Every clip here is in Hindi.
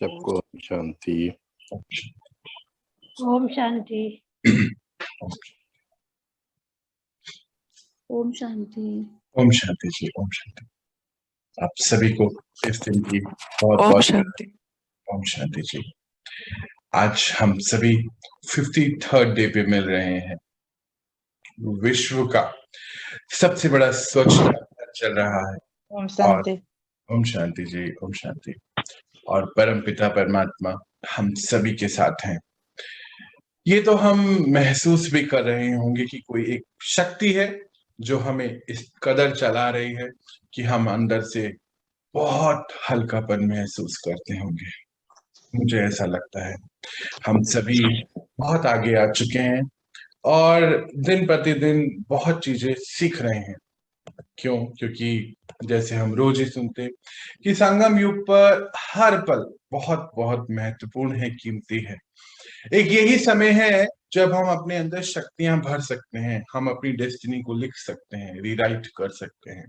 सबको शांति। ओम शांति। ओम शांति। ओम शांति जी। ओम शांति। आप सभी को इस दिन की बहुत ओम बहुत शांति। ओम शांति जी। आज हम सभी 53rd डे पे मिल रहे हैं। विश्व का सबसे बड़ा स्वच्छता अभियान चल रहा है। ओम शांति। ओम शांति जी। ओम शांति। और परम पिता परमात्मा हम सभी के साथ हैं। ये तो हम महसूस भी कर रहे होंगे कि कोई एक शक्ति है जो हमें इस कदर चला रही है कि हम अंदर से बहुत हल्कापन महसूस करते होंगे। मुझे ऐसा लगता है हम सभी बहुत आगे आ चुके हैं और दिन प्रतिदिन बहुत चीजें सीख रहे हैं। क्यों? क्योंकि जैसे हम रोज ही सुनते हैं कि संगम युग पर हर पल बहुत बहुत महत्वपूर्ण है, कीमती है। एक यही समय है जब हम अपने अंदर शक्तियां भर सकते हैं, हम अपनी डेस्टिनी को लिख सकते हैं, रीराइट कर सकते हैं।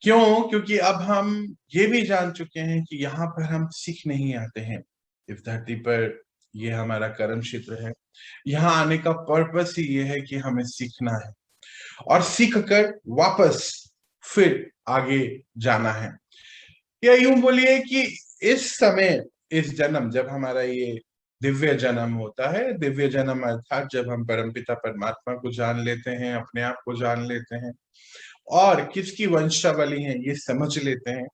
क्यों? क्योंकि अब हम ये भी जान चुके हैं कि यहाँ पर हम सीख नहीं आते हैं। इस धरती पर ये हमारा कर्म क्षेत्र है। यहाँ आने का पर्पस ही ये है कि हमें सीखना है और सीख कर वापस फिर आगे जाना है। या यूं बोलिए कि इस समय, इस जन्म, जब हमारा ये दिव्य जन्म होता है, दिव्य जन्म अर्थात जब हम परमपिता परमात्मा को जान लेते हैं, अपने आप को जान लेते हैं और किसकी वंशावली है ये समझ लेते हैं,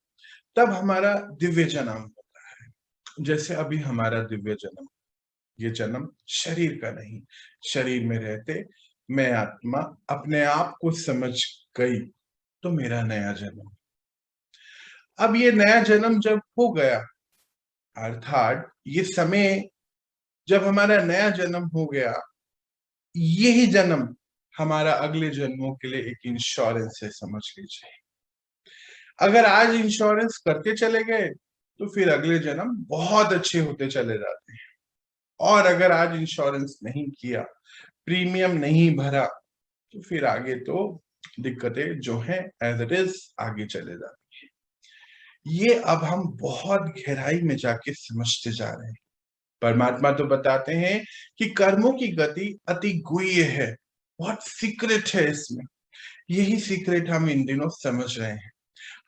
तब हमारा दिव्य जन्म होता है। जैसे अभी हमारा दिव्य जन्म, ये जन्म शरीर का नहीं, शरीर में रहते मैं आत्मा अपने आप को समझ गई तो मेरा नया जन्म। अब ये नया जन्म जब हो गया, अर्थात ये समय जब हमारा नया जन्म हो गया, यही जन्म हमारा अगले जन्मों के लिए एक इंश्योरेंस है, समझ लीजिए। अगर आज इंश्योरेंस करते चले गए तो फिर अगले जन्म बहुत अच्छे होते चले जाते हैं, और अगर आज इंश्योरेंस नहीं किया, प्रीमियम नहीं भरा, तो फिर आगे तो दिक्कतें जो हैं एज इट इज आगे चले जाती है। ये अब हम बहुत गहराई में जाके समझते जा रहे हैं। परमात्मा तो बताते हैं कि कर्मों की गति अति गुह्य है, बहुत सीक्रेट है इसमें। यही सीक्रेट हम इन दिनों समझ रहे हैं।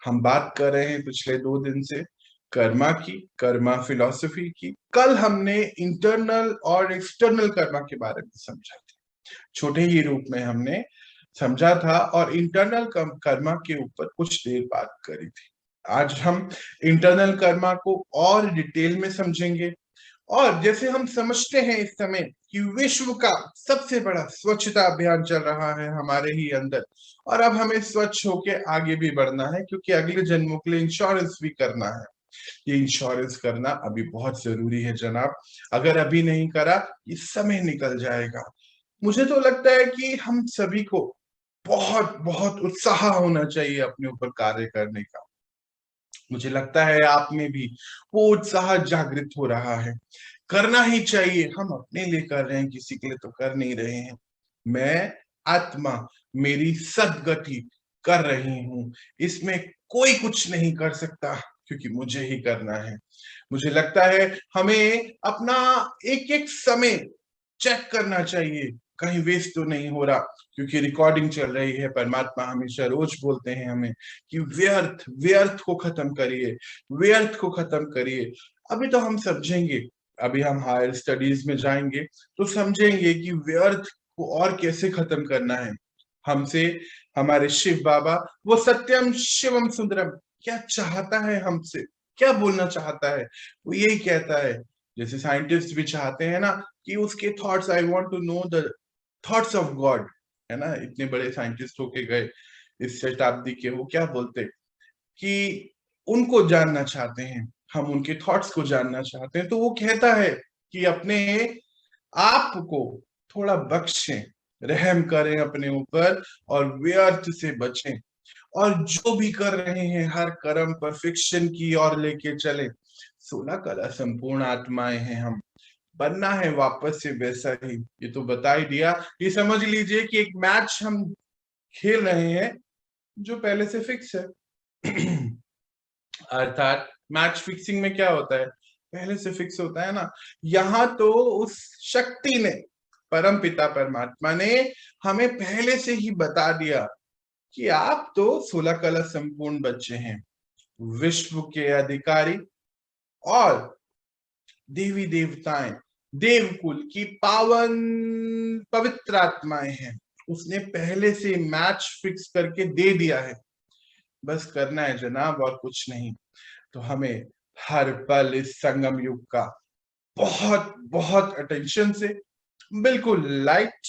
हम बात कर रहे हैं पिछले 2 दिन से कर्मा की, कर्मा फिलॉसफी की। कल हमने इंटरनल और एक्सटर्नल कर्मा के बारे में समझा था, छोटे ही रूप में हमने समझा था, और इंटरनल कर्मा के ऊपर कुछ देर बात करी थी। आज हम इंटरनल कर्मा को और डिटेल में समझेंगे। और जैसे हम समझते हैं इस समय कि विश्व का सबसे बड़ा स्वच्छता अभियान चल रहा है हमारे ही अंदर, और अब हमें स्वच्छ होके आगे भी बढ़ना है, क्योंकि अगले जन्मों के लिए इंश्योरेंस भी करना है। ये इंश्योरेंस करना अभी बहुत जरूरी है जनाब। अगर अभी नहीं करा, ये समय निकल जाएगा। मुझे तो लगता है कि हम सभी को बहुत बहुत उत्साह होना चाहिए अपने ऊपर कार्य करने का। मुझे लगता है आप में भी वो उत्साह जागृत हो रहा है। करना ही चाहिए। हम अपने लिए कर रहे हैं, किसी के लिए तो कर नहीं रहे हैं। मैं आत्मा मेरी सदगति कर रही हूं, इसमें कोई कुछ नहीं कर सकता, क्योंकि मुझे ही करना है। मुझे लगता है हमें अपना एक एक समय चेक करना चाहिए, कहीं वेस्ट तो नहीं हो रहा, क्योंकि रिकॉर्डिंग चल रही है। परमात्मा हमेशा रोज बोलते हैं हमें कि व्यर्थ व्यर्थ को खत्म करिए, व्यर्थ को खत्म करिए। अभी तो हम समझेंगे, अभी हम हायर स्टडीज में जाएंगे तो समझेंगे कि व्यर्थ को और कैसे खत्म करना है। हमसे हमारे शिव बाबा, वो सत्यम शिवम सुंदरम, क्या चाहता है हमसे, क्या बोलना चाहता है, वो यही कहता है। जैसे साइंटिस्ट भी चाहते हैं ना कि उसके thoughts, I want to know the thoughts of God, है ना। इतने बड़े साइंटिस्ट होके गए इस शताब्दी के, वो क्या बोलते कि उनको जानना चाहते हैं, हम उनके थॉट्स को जानना चाहते हैं। तो वो कहता है कि अपने आप को थोड़ा बख्शें, रहम करें अपने ऊपर और व्यर्थ से बचें, और जो भी कर रहे हैं हर कर्म परफेक्शन की ओर लेके चले। 16 कला संपूर्ण आत्माएं हैं हम, बनना है वापस से वैसा ही। ये तो बता ही दिया। ये समझ लीजिए कि एक मैच हम खेल रहे हैं जो पहले से फिक्स है। अर्थात मैच फिक्सिंग में क्या होता है, पहले से फिक्स होता है ना। यहाँ तो उस शक्ति ने, परम पिता परमात्मा ने हमें पहले से ही बता दिया कि आप तो 16 कला संपूर्ण बच्चे हैं, विश्व के अधिकारी और देवी देवताएं, देवकुल की पावन पवित्र आत्माएं हैं। उसने पहले से मैच फिक्स करके दे दिया है, बस करना है जनाब, और कुछ नहीं। तो हमें हर पल इस संगम युग का बहुत बहुत अटेंशन से, बिल्कुल लाइट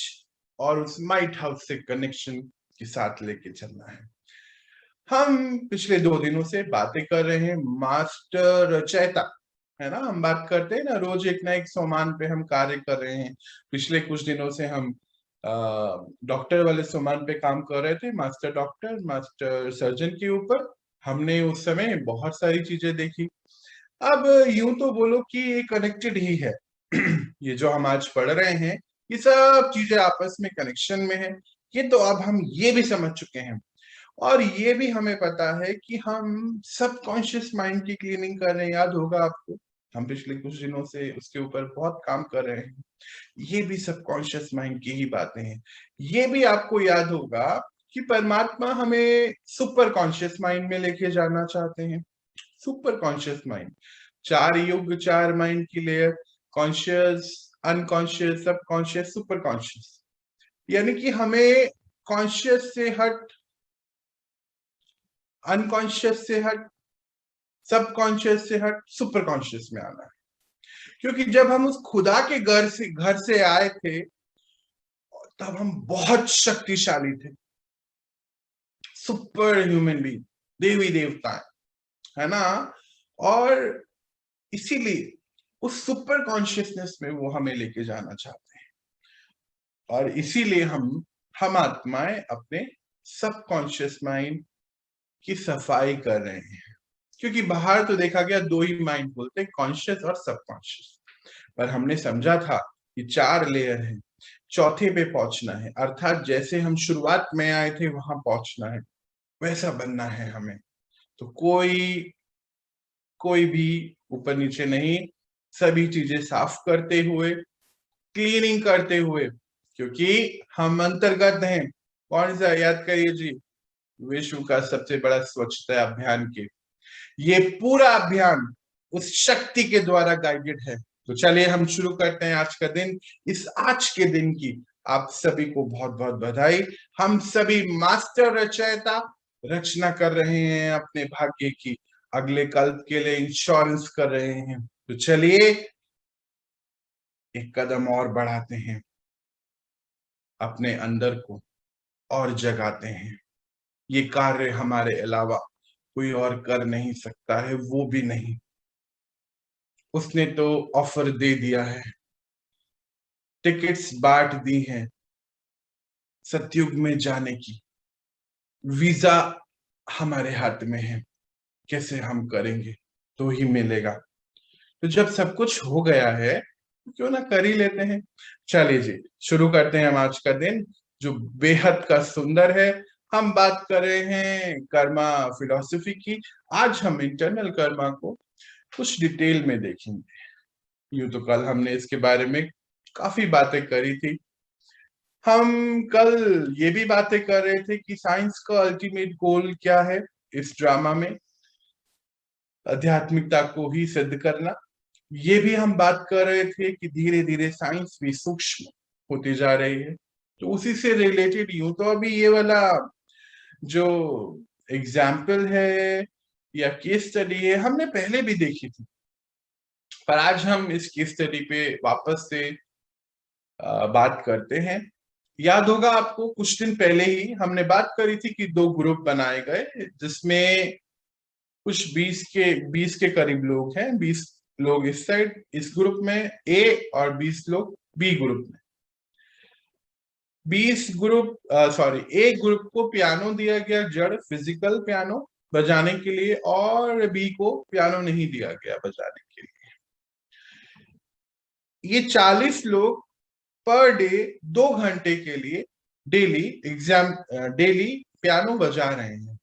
और उस माइट हाउस से कनेक्शन के साथ लेके चलना है। हम पिछले 2 दिनों से बातें कर रहे हैं मास्टर रचयिता, है ना। हम बात करते हैं ना, रोज एक ना एक सोमान पे हम कार्य कर रहे हैं। पिछले कुछ दिनों से हम डॉक्टर वाले सोमान पे काम कर रहे थे, मास्टर डॉक्टर, मास्टर सर्जन के ऊपर। हमने उस समय बहुत सारी चीजें देखी। अब यूं तो बोलो कि ये कनेक्टेड ही है। ये जो हम आज पढ़ रहे हैं, ये सब चीजें आपस में कनेक्शन में है। ये तो अब हम ये भी समझ चुके हैं, और ये भी हमें पता है कि हम सबकॉन्शियस माइंड की क्लीनिंग कर रहे हैं। याद होगा आपको, हम पिछले कुछ दिनों से उसके ऊपर बहुत काम कर रहे हैं। ये भी सबकॉन्शियस माइंड की ही बातें हैं। ये भी आपको याद होगा कि परमात्मा हमें सुपर कॉन्शियस माइंड में लेके जाना चाहते हैं। सुपर कॉन्शियस माइंड, 4 युग, 4 माइंड की layer, conscious, unconscious, subconscious, super conscious. यानी कि हमें कॉन्शियस से हट, अनकॉन्शियस से हट, सबकॉन्शियस से हट, सुपर कॉन्शियस में आना है। क्योंकि जब हम उस खुदा के घर से आए थे, तब हम बहुत शक्तिशाली थे, सुपर ह्यूमन बीइंग, देवी देवता, है ना। और इसीलिए उस सुपर कॉन्शियसनेस में वो हमें लेके जाना चाहते हैं, और इसीलिए हम आत्माएं अपने सबकॉन्शियस माइंड की सफाई कर रहे हैं। क्योंकि बाहर तो देखा गया 2 ही माइंड बोलते हैं, कॉन्शियस और सबकॉन्शियस, पर हमने समझा था कि 4 लेयर है, चौथे पे पहुंचना है। अर्थात जैसे हम शुरुआत में आए थे वहां पहुंचना है, वैसा बनना है हमें। तो कोई भी ऊपर नीचे नहीं, सभी चीजें साफ करते हुए, क्लीनिंग करते हुए, क्योंकि हम अंतर्गत हैं। कौन सा, याद करिए जी, विश्व का सबसे बड़ा स्वच्छता अभियान के, ये पूरा अभियान उस शक्ति के द्वारा गाइडेड है। तो चलिए हम शुरू करते हैं आज का दिन। इस आज के दिन की आप सभी को बहुत बहुत बधाई। हम सभी मास्टर रचयिता रचना कर रहे हैं अपने भाग्य की, अगले कल्प के लिए इंश्योरेंस कर रहे हैं। तो चलिए एक कदम और बढ़ाते हैं, अपने अंदर को और जगाते हैं। ये कार्य हमारे अलावा कोई और कर नहीं सकता है, वो भी नहीं। उसने तो ऑफर दे दिया है, टिकट्स बांट दी हैं सतयुग में जाने की, वीजा हमारे हाथ में है, कैसे हम करेंगे तो ही मिलेगा। तो जब सब कुछ हो गया है, क्यों ना कर ही लेते हैं। चलिए जी, शुरू करते हैं हम आज का दिन, जो बेहद का सुंदर है। हम बात कर रहे हैं कर्मा फिलॉसफी की। आज हम इंटरनल कर्मा को कुछ डिटेल में देखेंगे। यूं तो कल हमने इसके बारे में काफी बातें करी थी। हम कल ये भी बातें कर रहे थे कि साइंस का अल्टीमेट गोल क्या है इस ड्रामा में, आध्यात्मिकता को ही सिद्ध करना। ये भी हम बात कर रहे थे कि धीरे धीरे साइंस भी सूक्ष्म होती जा रही है। तो उसी से रिलेटेड यूं तो अभी ये वाला जो एग्जाम्पल है या केस स्टडी है, हमने पहले भी देखी थी, पर आज हम इस केस स्टडी पे वापस से बात करते हैं। याद होगा आपको, कुछ दिन पहले ही हमने बात करी थी कि 2 ग्रुप बनाए गए, जिसमें कुछ 20 के करीब लोग हैं। 20 लोग इस साइड इस ग्रुप में ए, और 20 लोग बी ग्रुप में। 20 ग्रुप सॉरी, ए ग्रुप को पियानो दिया गया, जड़ फिजिकल पियानो बजाने के लिए, और बी को पियानो नहीं दिया गया बजाने के लिए। ये 40 लोग पर डे 2 घंटे के लिए डेली पियानो बजा रहे हैं।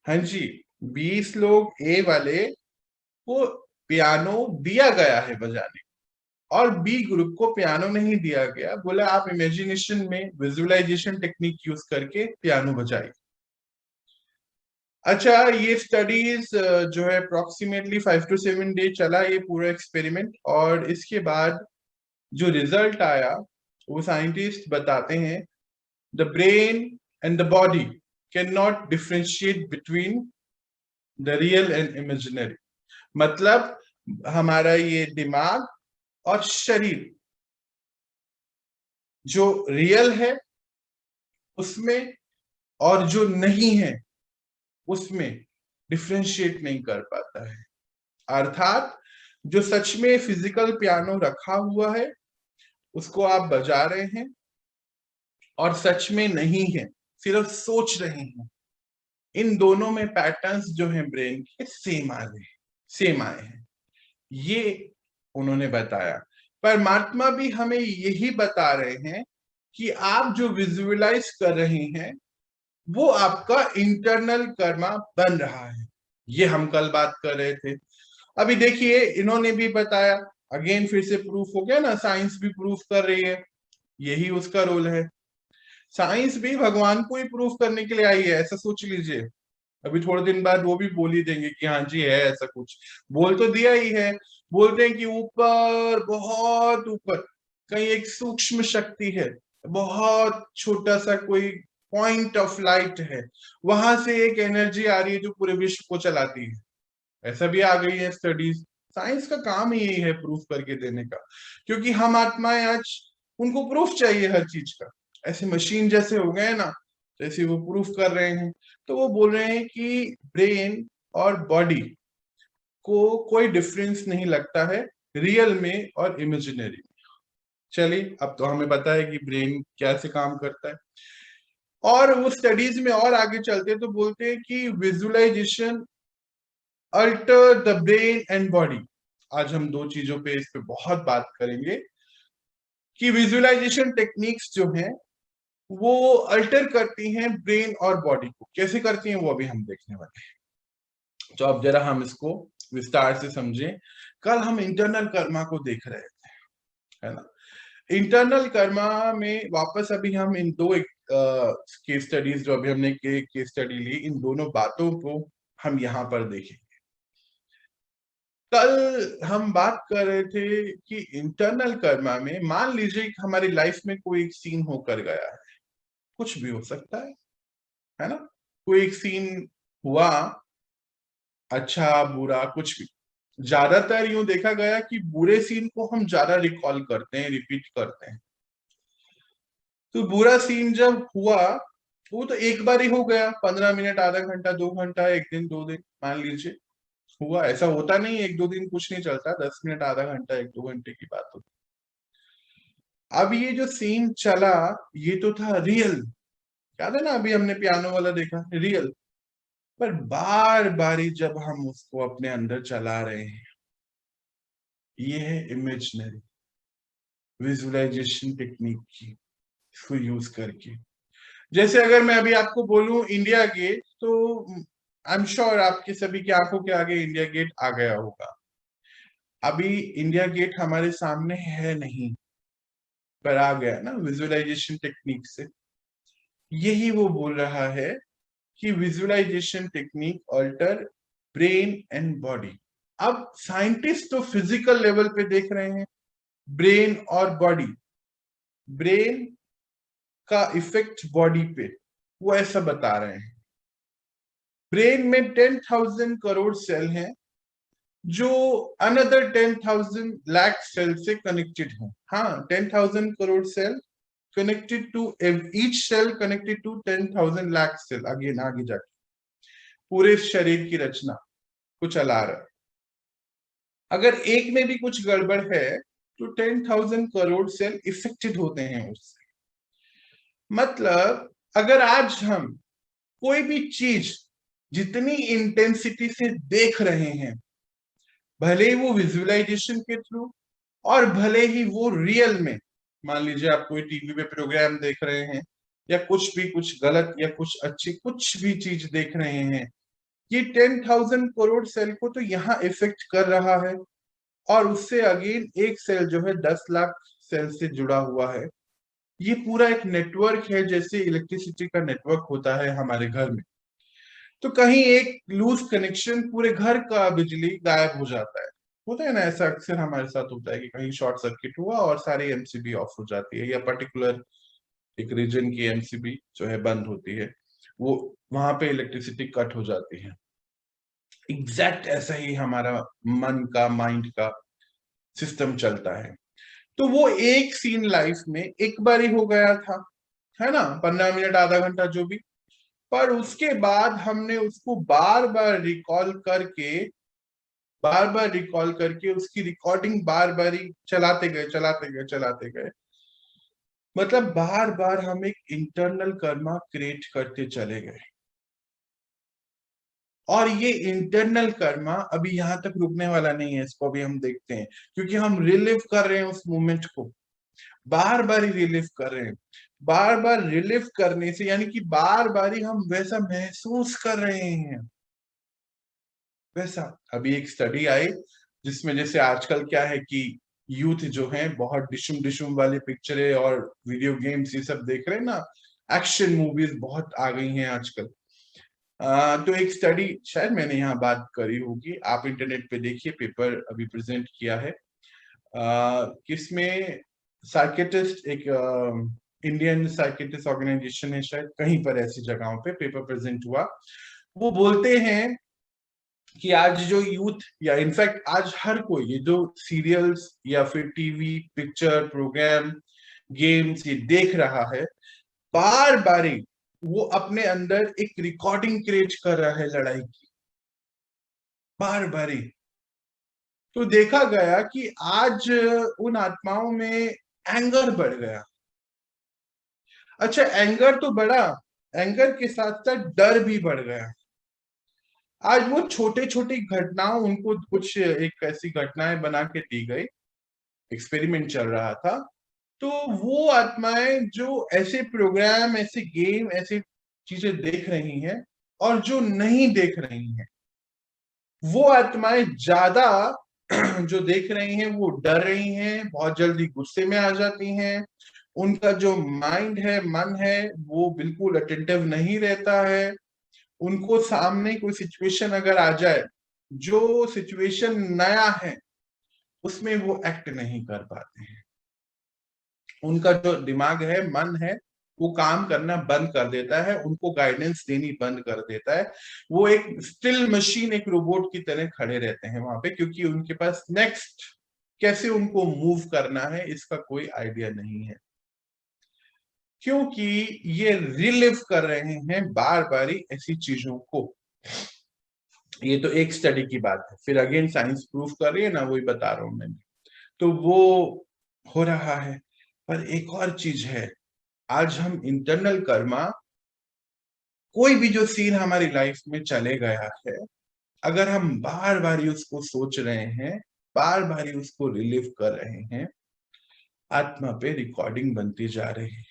हाँ जी, 20 लोग ए वाले को पियानो दिया गया है बजाने, और बी ग्रुप को पियानो नहीं दिया गया, बोला आप इमेजिनेशन में विजुअलाइजेशन टेक्निक यूज करके पियानो बजाइए। अच्छा, ये स्टडीज जो है अप्रोक्सीमेटली 5 to 7 डे चला ये पूरा एक्सपेरिमेंट, और इसके बाद जो रिजल्ट आया वो साइंटिस्ट बताते हैं the brain and the body can not differentiate between the real and imaginary. मतलब हमारा ये दिमाग और शरीर जो रियल है उसमें और जो नहीं है उसमें डिफ्रेंशिएट नहीं कर पाता है। अर्थात जो सच में फिजिकल पियानो रखा हुआ है उसको आप बजा रहे हैं, और सच में नहीं है सिर्फ सोच रहे हैं, इन दोनों में पैटर्न्स जो हैं ब्रेन के सेम आए हैं, ये उन्होंने बताया। परमात्मा भी हमें यही बता रहे हैं कि आप जो विजुअलाइज कर रहे हैं वो आपका इंटरनल कर्मा बन रहा है। ये हम कल बात कर रहे थे। अभी देखिए इन्होंने भी बताया, अगेन फिर से प्रूफ हो गया ना, साइंस भी प्रूफ कर रही है, यही उसका रोल है। साइंस भी भगवान को ही प्रूफ करने के लिए आई है, ऐसा सोच लीजिए। अभी थोड़े दिन बाद वो भी बोल ही देंगे कि हाँ जी है ऐसा कुछ, बोल तो दिया ही है। बोलते हैं कि ऊपर, बहुत ऊपर कहीं एक सूक्ष्म शक्ति है, बहुत छोटा सा कोई पॉइंट ऑफ लाइट है, वहां से एक एनर्जी आ रही है जो पूरे विश्व को चलाती है। ऐसा भी आ गई है स्टडीज। साइंस का काम ही यही है प्रूफ करके देने का, क्योंकि हम आत्माएं आज उनको प्रूफ चाहिए हर चीज का। ऐसे मशीन जैसे हो गए ना, जैसे वो प्रूफ कर रहे हैं, तो वो बोल रहे हैं कि ब्रेन और बॉडी को कोई डिफरेंस नहीं लगता है रियल में और इमेजिनरी में। चलिए अब तो हमें पता है कि ब्रेन कैसे काम करता है। और वो स्टडीज में और आगे चलते तो बोलते हैं कि visualisation alter the brain and body. आज हम दो चीजों पे इस पे बहुत बात करेंगे कि विजुअलाइजेशन टेक्निक्स जो हैं वो अल्टर करती हैं ब्रेन और बॉडी को। कैसे करती हैं वो अभी हम देखने वाले हैं। तो अब जरा हम इसको विस्तार से समझें। कल हम इंटरनल कर्मा को देख रहे थे, है ना। इंटरनल कर्मा में वापस अभी हम इन दो केस स्टडीज जो अभी हमने केस स्टडी ली, इन दोनों बातों को हम यहाँ पर देखें। कल हम बात कर रहे थे कि इंटरनल कर्मा में मान लीजिए कि हमारी लाइफ में कोई एक सीन होकर गया है, कुछ भी हो सकता है ना। कोई एक सीन हुआ, अच्छा बुरा कुछ भी। ज्यादातर यूं देखा गया कि बुरे सीन को हम ज्यादा रिकॉल करते हैं, रिपीट करते हैं। तो बुरा सीन जब हुआ वो तो एक बार ही हो गया, 15 मिनट, आधा घंटा, 2 घंटा, एक दिन, 2 दिन मान लीजिए हुआ। ऐसा होता नहीं, एक दो दिन कुछ नहीं चलता, 10 मिनट, आधा घंटा, 1-2 घंटे की बात होती। अब ये जो सीन चला ये तो था रियल, याद है ना, अभी हमने पियानो वाला देखा, रियल। पर बार बारी जब हम उसको अपने अंदर चला रहे हैं, ये है इमेजिनरी विजुअलाइजेशन टेक्निक की, इसको यूज करके। जैसे अगर मैं अभी आपको बोलूं इंडिया गेट, तो आई एम श्योर आपके सभी की आंखों के आगे इंडिया गेट आ गया होगा। अभी इंडिया गेट हमारे सामने है नहीं, पर आ गया ना विजुअलाइजेशन टेक्निक से। यही वो बोल रहा है कि visualisation technique alter brain and body. अब साइंटिस्ट तो फिजिकल लेवल पे देख रहे हैं ब्रेन और बॉडी, ब्रेन का इफेक्ट बॉडी पे, वो ऐसा बता रहे हैं। ब्रेन में 10,000 करोड़ सेल हैं जो अनदर 10,000 लाख सेल से कनेक्टेड है। हाँ, 10,000 crore cell connected to each cell connected to 10,000 lakh cell, again आगे जाके पूरे शरीर की रचना को चला रहा है। अगर एक में भी कुछ गड़बड़ है तो 10,000 करोड़ सेल इफेक्टेड होते हैं उससे। मतलब अगर आज हम कोई भी चीज जितनी इंटेंसिटी से देख रहे हैं, भले ही वो विजुअलाइजेशन के थ्रू और भले ही वो रियल में, मान लीजिए आप कोई टीवी पे प्रोग्राम देख रहे हैं या कुछ भी, कुछ गलत या कुछ अच्छी कुछ भी चीज देख रहे हैं, ये 10,000 करोड़ सेल को तो यहाँ इफेक्ट कर रहा है, और उससे अगेन एक सेल जो है 10 लाख सेल से जुड़ा हुआ है। ये पूरा एक नेटवर्क है, जैसे इलेक्ट्रिसिटी का नेटवर्क होता है हमारे घर में। तो कहीं एक लूज कनेक्शन पूरे घर का बिजली गायब हो जाता है। होता है ना, ऐसा अक्सर हमारे साथ होता है कि कहीं शॉर्ट सर्किट हुआ और सारी एमसीबी ऑफ हो जाती है, या पर्टिकुलर एक रीजन की एमसीबी जो है बंद होती है, वो वहां पे इलेक्ट्रिसिटी कट हो जाती है। एग्जैक्ट ऐसा ही हमारा मन का, माइंड का सिस्टम चलता है। तो वो एक सीन लाइफ में एक बार ही हो गया था, है ना, 15 मिनट, आधा घंटा, जो भी। पर उसके बाद हमने उसको बार बार रिकॉल करके उसकी रिकॉर्डिंग बार बार ही चलाते गए। मतलब बार बार हम एक इंटरनल कर्मा क्रिएट करते चले गए। और ये इंटरनल कर्मा अभी यहां तक रुकने वाला नहीं है, इसको अभी हम देखते हैं, क्योंकि हम रिलिव कर रहे हैं उस मोमेंट को, बार बार ही रिलीव कर रहे हैं। बार बार रिलीव करने से यानी कि बार बार ही हम वैसा महसूस कर रहे हैं वैसा। अभी एक स्टडी आई जिसमें, जैसे आजकल क्या है कि यूथ जो है बहुत डिशुम डिशुम वाली पिक्चरें और वीडियो गेम्स ये सब देख रहे हैं ना, एक्शन मूवीज बहुत आ गई हैं आजकल। तो एक स्टडी शायद मैंने यहाँ बात करी होगी, आप इंटरनेट पे देखिए, पेपर अभी प्रेजेंट किया है। किसमें साइकेटिस्ट, एक इंडियन साइकेटिस्ट ऑर्गेनाइजेशन है शायद, कहीं पर ऐसी जगहों पे पेपर प्रेजेंट हुआ। वो बोलते हैं कि आज जो यूथ, या इनफैक्ट आज हर कोई, ये जो सीरियल्स या फिर टीवी पिक्चर प्रोग्राम गेम्स ये देख रहा है, बार बार वो अपने अंदर एक रिकॉर्डिंग क्रिएट कर रहा है लड़ाई की, बार बार। तो देखा गया कि आज उन आत्माओं में एंगर बढ़ गया। अच्छा, एंगर तो बढ़ा, एंगर के साथ साथ डर भी बढ़ गया। आज वो छोटे छोटी घटनाओं, उनको कुछ एक ऐसी घटनाएं बना के दी गई, एक्सपेरिमेंट चल रहा था। तो वो आत्माएं जो ऐसे प्रोग्राम, ऐसे गेम, ऐसी चीजें देख रही हैं, और जो नहीं देख रही हैं, वो आत्माएं ज्यादा जो देख रही हैं वो डर रही हैं, बहुत जल्दी गुस्से में आ जाती हैं। उनका जो माइंड है, मन है, वो बिल्कुल अटेंटिव नहीं रहता है। उनको सामने कोई सिचुएशन अगर आ जाए, जो सिचुएशन नया है, उसमें वो एक्ट नहीं कर पाते हैं। उनका जो दिमाग है, मन है, वो काम करना बंद कर देता है, उनको गाइडेंस देनी बंद कर देता है। वो एक स्टिल मशीन, एक रोबोट की तरह खड़े रहते हैं वहां पे, क्योंकि उनके पास नेक्स्ट कैसे उनको मूव करना है इसका कोई आइडिया नहीं है, क्योंकि ये रिलिव कर रहे हैं बार बार ऐसी चीजों को। ये तो एक स्टडी की बात है, फिर अगेन साइंस प्रूफ कर रही है ना, वही बता रहा हूं मैं। तो वो हो रहा है। पर एक और चीज है, आज हम इंटरनल कर्मा, कोई भी जो सीन हमारी लाइफ में चले गया है, अगर हम बार बार ही उसको सोच रहे हैं, बार बार ही उसको रिलीव कर रहे हैं, आत्मा पे रिकॉर्डिंग बनती जा रही है।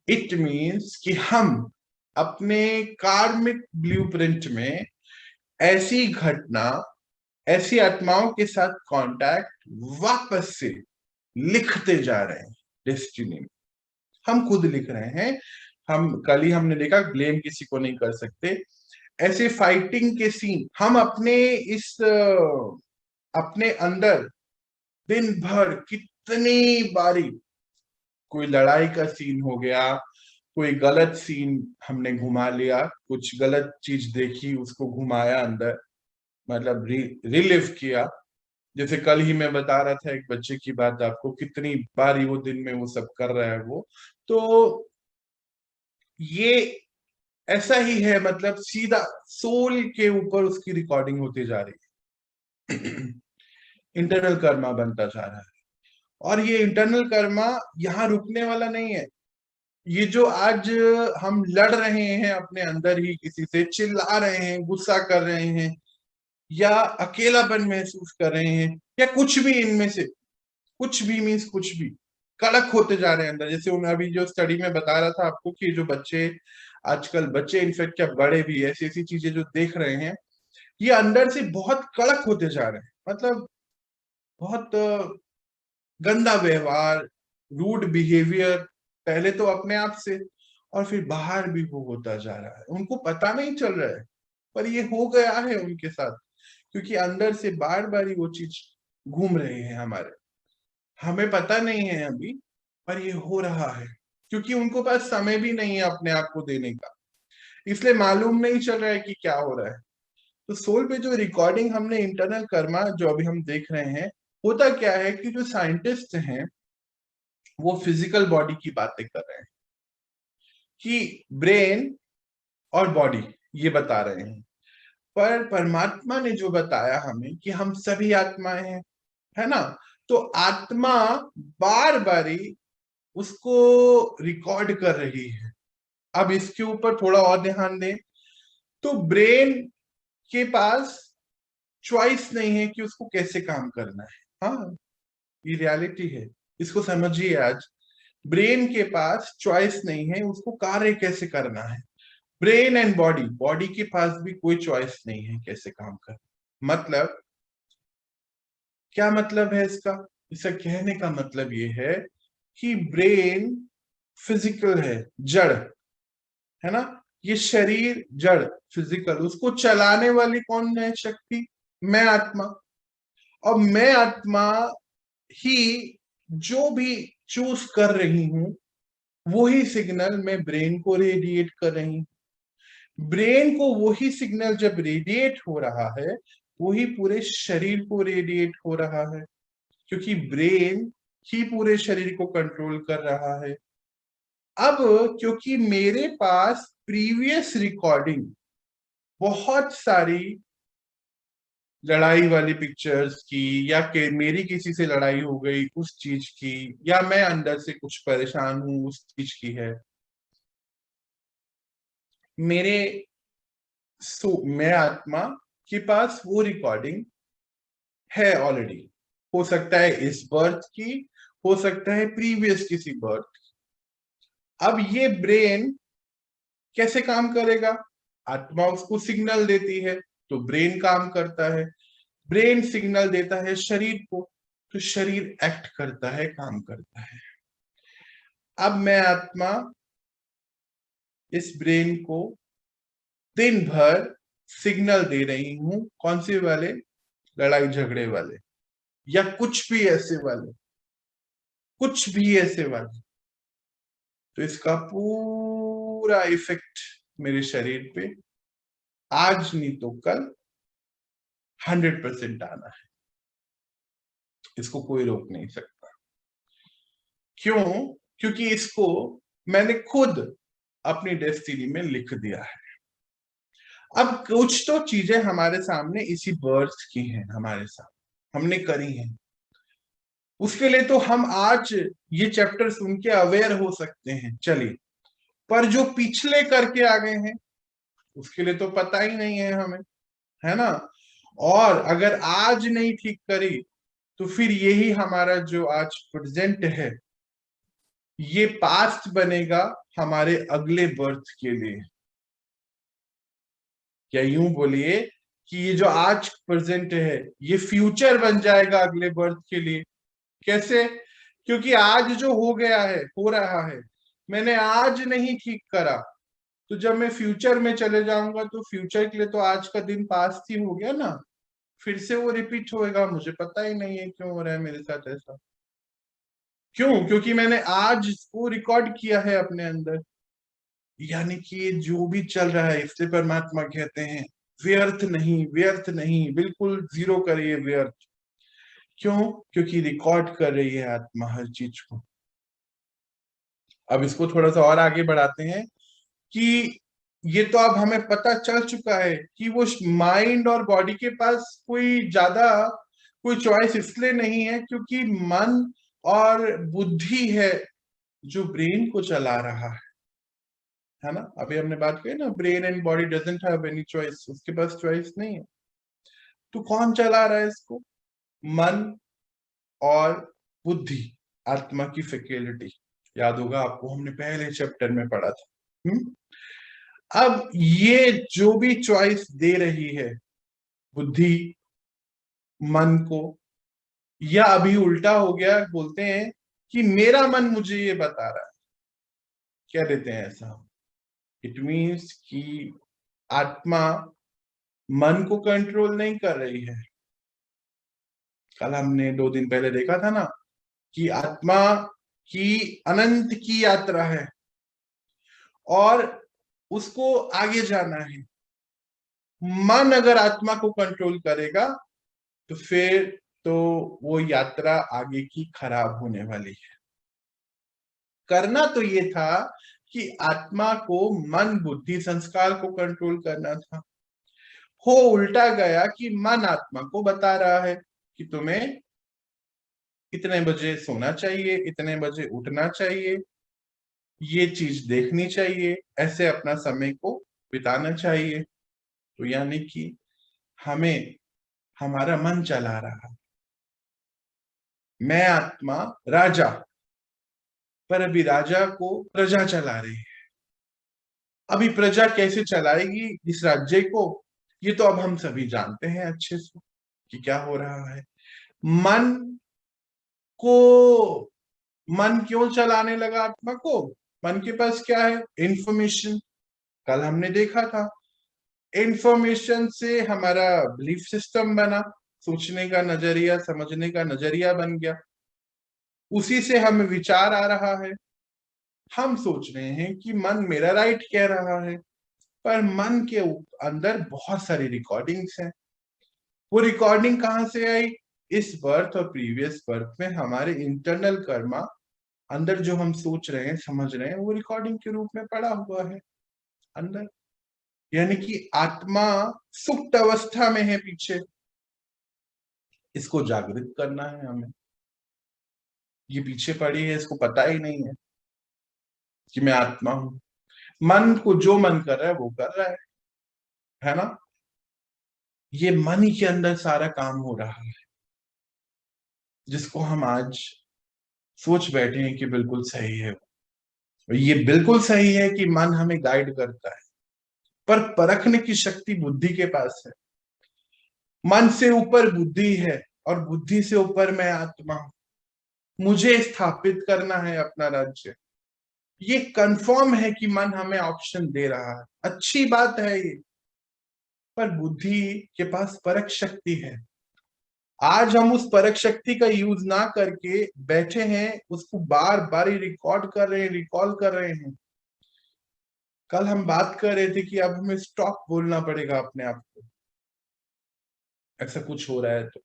इट मीन्स कि हम अपने कार्मिक ब्लूप्रिंट में ऐसी घटना, ऐसी आत्माओं के साथ कांटेक्ट वापस से लिखते जा रहे हैं डेस्टिनी में। हम खुद लिख रहे हैं। हम कल ही हमने देखा, ब्लेम किसी को नहीं कर सकते। ऐसे फाइटिंग के सीन हम अपने अंदर दिन भर कितनी बारी, कोई लड़ाई का सीन हो गया, कोई गलत सीन हमने घुमा लिया, कुछ गलत चीज देखी उसको घुमाया अंदर, मतलब रिलिव किया। जैसे कल ही मैं बता रहा था एक बच्चे की बात आपको, कितनी बारी वो दिन में वो सब कर रहा है वो। तो ये ऐसा ही है, मतलब सीधा सोल के ऊपर उसकी रिकॉर्डिंग होती जा रही है। इंटरनल कर्मा बनता जा रहा है। और ये इंटरनल कर्मा यहाँ रुकने वाला नहीं है। ये जो आज हम लड़ रहे हैं अपने अंदर ही, किसी से चिल्ला रहे हैं, गुस्सा कर रहे हैं, या अकेलापन महसूस कर रहे हैं, या कुछ भी इनमें से, कुछ भी मीन्स कुछ भी कड़क होते जा रहे हैं अंदर। जैसे उन अभी जो स्टडी में बता रहा था आपको कि जो बच्चे आजकल बच्चे इनफेक्ट क्या बड़े भी ऐसी ऐसी चीजें जो देख रहे हैं, ये अंदर से बहुत कड़क होते जा रहे हैं। मतलब बहुत गंदा व्यवहार, रूड बिहेवियर, पहले तो अपने आप से और फिर बाहर भी वो होता जा रहा है। उनको पता नहीं चल रहा है, पर ये हो गया है उनके साथ, क्योंकि अंदर से बार बार ही वो चीज घूम रही है हमारे। हमें पता नहीं है अभी, पर ये हो रहा है, क्योंकि उनको पास समय भी नहीं है अपने आप को देने का, इसलिए मालूम नहीं चल रहा है कि क्या हो रहा है। तो सोल पे जो रिकॉर्डिंग हमने इंटरनल कर्मा जो अभी हम देख रहे हैं, होता क्या है कि जो साइंटिस्ट हैं वो फिजिकल बॉडी की बातें कर रहे हैं कि ब्रेन और बॉडी, ये बता रहे हैं। पर परमात्मा ने जो बताया हमें कि हम सभी आत्माएं हैं, है ना। तो आत्मा बार बारी उसको रिकॉर्ड कर रही है। अब इसके ऊपर थोड़ा और ध्यान दें तो ब्रेन के पास चॉइस नहीं है कि उसको कैसे काम करना है। हाँ, ये रियलिटी है, इसको समझिए। आज ब्रेन के पास चॉइस नहीं है उसको कार्य कैसे करना है। ब्रेन एंड बॉडी, बॉडी के पास भी कोई चॉइस नहीं है कैसे काम करना। मतलब क्या मतलब है इसका? इसका कहने का मतलब ये है कि ब्रेन फिजिकल है, जड़ है ना। ये शरीर जड़, फिजिकल, उसको चलाने वाली कौन है शक्ति? मैं आत्मा। अब मैं आत्मा ही जो भी चूज कर रही हूं वही सिग्नल मैं ब्रेन को रेडिएट कर रही हूं। ब्रेन को वही सिग्नल जब रेडिएट हो रहा है वही पूरे शरीर को रेडिएट हो रहा है, क्योंकि ब्रेन ही पूरे शरीर को कंट्रोल कर रहा है। अब क्योंकि मेरे पास प्रीवियस रिकॉर्डिंग बहुत सारी लड़ाई वाली पिक्चर्स की, या कि मेरी किसी से लड़ाई हो गई उस चीज की, या मैं अंदर से कुछ परेशान हूं उस चीज की है, मेरे मैं आत्मा के पास वो रिकॉर्डिंग है ऑलरेडी। हो सकता है इस बर्थ की, हो सकता है प्रीवियस किसी बर्थ। अब ये ब्रेन कैसे काम करेगा? आत्मा उसको सिग्नल देती है तो ब्रेन काम करता है। ब्रेन सिग्नल देता है शरीर को तो शरीर एक्ट करता है, काम करता है। अब मैं आत्मा इस ब्रेन को दिन भर सिग्नल दे रही हूं, कौन से वाले? लड़ाई झगड़े वाले, या कुछ भी ऐसे वाले, कुछ भी ऐसे वाले। तो इसका पूरा इफेक्ट मेरे शरीर पे आज नहीं तो कल 100% आना है। इसको कोई रोक नहीं सकता। क्यों? क्योंकि इसको मैंने खुद अपनी डेस्टिनी में लिख दिया है। अब कुछ तो चीजें हमारे सामने इसी बर्थ की हैं, हमारे साथ हमने करी हैं, उसके लिए तो हम आज ये चैप्टर सुन के अवेयर हो सकते हैं, चलिए। पर जो पिछले करके आ गए हैं उसके लिए तो पता ही नहीं है हमें, है ना। और अगर आज नहीं ठीक करी तो फिर यही हमारा जो आज प्रेजेंट है ये पास्ट बनेगा हमारे अगले बर्थ के लिए। या यूं बोलिए कि ये जो आज प्रेजेंट है ये फ्यूचर बन जाएगा अगले बर्थ के लिए। कैसे? क्योंकि आज जो हो गया है, हो रहा है, मैंने आज नहीं ठीक करा, तो जब मैं फ्यूचर में चले जाऊंगा तो फ्यूचर के लिए तो आज का दिन पास ही हो गया ना। फिर से वो रिपीट होएगा, मुझे पता ही नहीं है क्यों हो रहा है मेरे साथ ऐसा। क्यों? क्योंकि मैंने आज इसको रिकॉर्ड किया है अपने अंदर। यानी कि ये जो भी चल रहा है, इसलिए परमात्मा कहते हैं व्यर्थ नहीं, व्यर्थ नहीं, बिल्कुल जीरो करिए व्यर्थ। क्यों? क्योंकि रिकॉर्ड कर रही है आत्मा हर चीज को। अब इसको थोड़ा सा और आगे बढ़ाते हैं कि ये तो अब हमें पता चल चुका है कि वो माइंड और बॉडी के पास कोई ज्यादा कोई चॉइस इसलिए नहीं है क्योंकि मन और बुद्धि है जो ब्रेन को चला रहा है ना। अभी हमने बात की ना, brain and body doesn't have any choice, उसके पास चॉइस नहीं है। तो कौन चला रहा है इसको? मन और बुद्धि, आत्मा की फैकल्टी। याद होगा आपको, हमने पहले चैप्टर में पढ़ा था। अब ये जो भी चॉइस दे रही है बुद्धि मन को, या अभी उल्टा हो गया, बोलते हैं कि मेरा मन मुझे ये बता रहा है, क्या देते हैं ऐसा? इट मीन्स कि आत्मा मन को कंट्रोल नहीं कर रही है। कल हमने 2 दिन पहले देखा था ना कि आत्मा की अनंत की यात्रा है और उसको आगे जाना है। मन अगर आत्मा को कंट्रोल करेगा तो फिर तो वो यात्रा आगे की खराब होने वाली है। करना तो ये था कि आत्मा को मन बुद्धि संस्कार को कंट्रोल करना था। हो उल्टा गया कि मन आत्मा को बता रहा है कि तुम्हें इतने बजे सोना चाहिए, इतने बजे उठना चाहिए, ये चीज देखनी चाहिए, ऐसे अपना समय को बिताना चाहिए। तो यानी कि हमें हमारा मन चला रहा है। मैं आत्मा राजा, पर अभी राजा को प्रजा चला रही है। अभी प्रजा कैसे चलाएगी इस राज्य को, ये तो अब हम सभी जानते हैं अच्छे से कि क्या हो रहा है। मन को मन क्यों चलाने लगा आत्मा को? मन के पास क्या है? इंफॉर्मेशन। कल हमने देखा था, इंफॉर्मेशन से हमारा बिलीफ सिस्टम बना, सोचने का नजरिया, समझने का नजरिया बन गया, उसी से हमें विचार आ रहा है। हम सोच रहे हैं कि मन मेरा राइट कह रहा है, पर मन के अंदर बहुत सारी रिकॉर्डिंग्स हैं। वो रिकॉर्डिंग कहाँ से आई? इस बर्थ और प्रीवियस बर्थ में हमारे इंटरनल कर्मा अंदर जो हम सोच रहे हैं, समझ रहे हैं, वो रिकॉर्डिंग के रूप में पड़ा हुआ है अंदर। यानी कि आत्मा सुप्त अवस्था में है पीछे, इसको जागृत करना है हमें। ये पीछे पड़ी है, इसको पता ही नहीं है कि मैं आत्मा हूं। मन को जो मन कर रहा है वो कर रहा है ना? ये मन ही के अंदर सारा काम हो रहा है, जिसको हम आज सोच बैठे हैं कि बिल्कुल सही है। ये बिल्कुल सही है कि मन हमें गाइड करता है, पर परखने की शक्ति बुद्धि के पास है। मन से ऊपर बुद्धि है और बुद्धि से ऊपर मैं आत्मा हूं। मुझे स्थापित करना है अपना राज्य। ये कंफर्म है कि मन हमें ऑप्शन दे रहा है, अच्छी बात है ये। पर बुद्धि के पास परख शक्ति है। आज हम उस परख शक्ति का यूज ना करके बैठे हैं, उसको बार बार रिकॉर्ड कर रहे हैं, रिकॉल कर रहे हैं। कल हम बात कर रहे थे कि अब हमें स्टॉप बोलना पड़ेगा अपने आप को, ऐसा कुछ हो रहा है। तो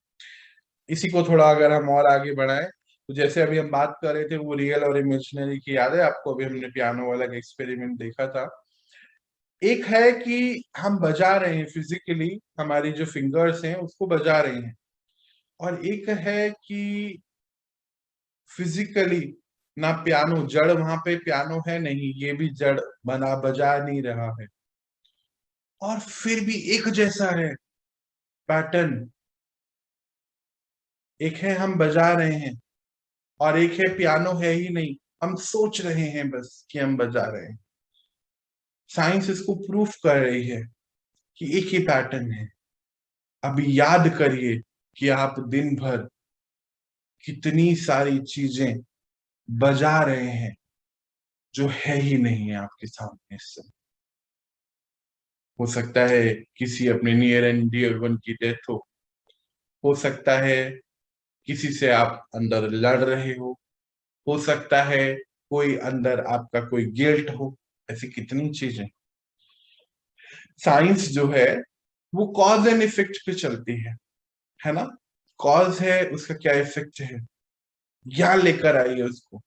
इसी को थोड़ा अगर हम और आगे बढ़ाएं, तो जैसे अभी हम बात कर रहे थे वो रियल और इमेजिनरी की, याद है आपको? अभी हमने पियानो वाला एक्सपेरिमेंट देखा था। एक है कि हम बजा रहे हैं फिजिकली, हमारी जो फिंगर्स हैं उसको बजा रहे हैं, और एक है कि फिजिकली ना पियानो, जड़ वहां पे पियानो है नहीं, ये भी जड़ बना बजा नहीं रहा है, और फिर भी एक जैसा है पैटर्न। एक है हम बजा रहे हैं और एक है पियानो है ही नहीं, हम सोच रहे हैं बस कि हम बजा रहे हैं। साइंस इसको प्रूफ कर रही है कि एक ही पैटर्न है। अभी याद करिए कि आप दिन भर कितनी सारी चीजें बजा रहे हैं जो है ही नहीं है आपके सामने इस समय। हो सकता है किसी अपने नियर एंड डियर वन की डेथ हो सकता है किसी से आप अंदर लड़ रहे हो सकता है कोई अंदर आपका कोई गिल्ट हो। ऐसी कितनी चीजें। साइंस जो है वो कॉज एंड इफेक्ट पे चलती है ना? कॉज है, उसका क्या इफेक्ट है, ज्ञान लेकर आई है उसको।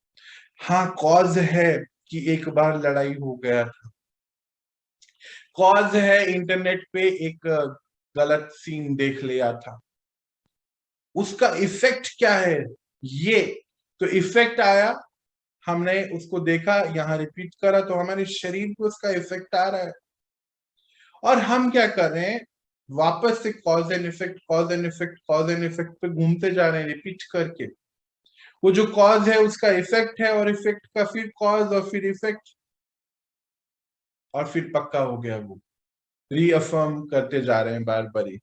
हाँ, कॉज है कि एक बार लड़ाई हो गया था, कॉज है इंटरनेट पे एक गलत सीन देख लिया था, उसका इफेक्ट क्या है? ये तो इफेक्ट आया, हमने उसको देखा, यहाँ रिपीट करा, तो हमारे शरीर को उसका इफेक्ट आ रहा है। और हम क्या कर रहे हैं? वापस से cause and effect, cause and effect, cause and effect पे घूमते जा रहे हैं रिपीट करके। वो जो कॉज है उसका इफेक्ट है, और इफेक्ट का फिर कॉज और फिर इफेक्ट। और फिर पक्का हो गया, वो रीअफर्म करते जा रहे हैं बार बार ही।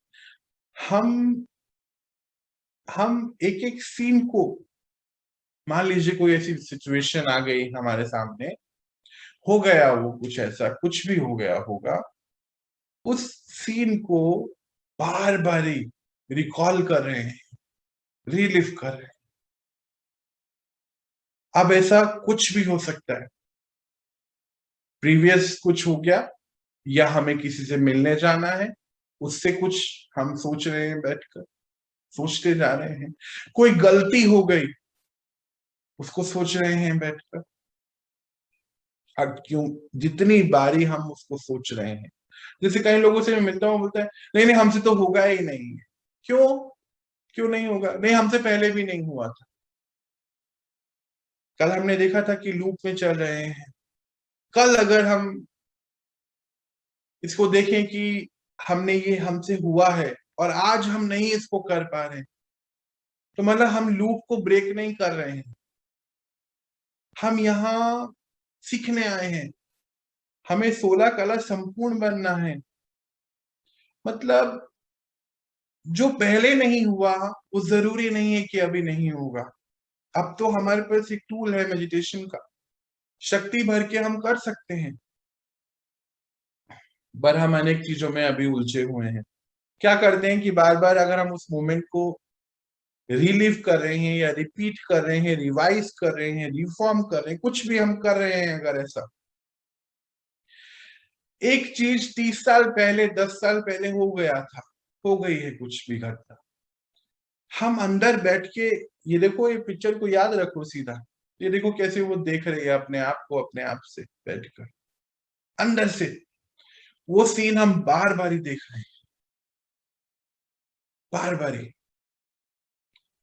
हम हम एक एक सीन को, मान लीजिए कोई ऐसी सिचुएशन आ गई हमारे सामने, हो गया वो कुछ ऐसा, कुछ भी हो गया होगा, उस सीन को बार बार ही रिकॉल कर रहे हैं, रीलिव कर रहे हैं। अब ऐसा कुछ भी हो सकता है, प्रीवियस कुछ हो गया, या हमें किसी से मिलने जाना है, उससे कुछ हम सोच रहे हैं, बैठकर सोचते जा रहे हैं। कोई गलती हो गई, उसको सोच रहे हैं बैठकर। अब क्यों, जितनी बारी हम उसको सोच रहे हैं। जैसे कई लोगों से मैं मिलता हूँ, बोलता है नहीं नहीं हमसे तो होगा ही नहीं है। क्यों? क्यों नहीं होगा? नहीं, हमसे पहले भी नहीं हुआ था। कल हमने देखा था कि लूप में चल रहे हैं। कल अगर हम इसको देखें कि हमने ये हमसे हुआ है और आज हम नहीं इसको कर पा रहे, तो मतलब हम लूप को ब्रेक नहीं कर रहे हैं। हम यहाँ सीखने आए हैं, हमें 16 कला संपूर्ण बनना है। मतलब जो पहले नहीं हुआ वो जरूरी नहीं है कि अभी नहीं होगा। अब तो हमारे पास एक टूल है मेडिटेशन का, शक्ति भर के हम कर सकते हैं। पर हम अनेक चीजों में अभी उलझे हुए हैं। क्या करते हैं कि बार बार अगर हम उस मोमेंट को रिलीव कर रहे हैं या रिपीट कर रहे हैं, रिवाइज कर रहे हैं, रिफॉर्म कर रहे हैं, कुछ भी हम कर रहे हैं, अगर ऐसा एक चीज 30 साल पहले, 10 साल पहले हो गया था, हो गई है कुछ भी घटना, हम अंदर बैठ के, ये देखो ये पिक्चर को याद रखो सीधा, ये देखो कैसे वो देख रही है अपने आप को, अपने आप से बैठकर अंदर से। वो सीन हम बार बार ही देख रहे हैं, बार बार ही।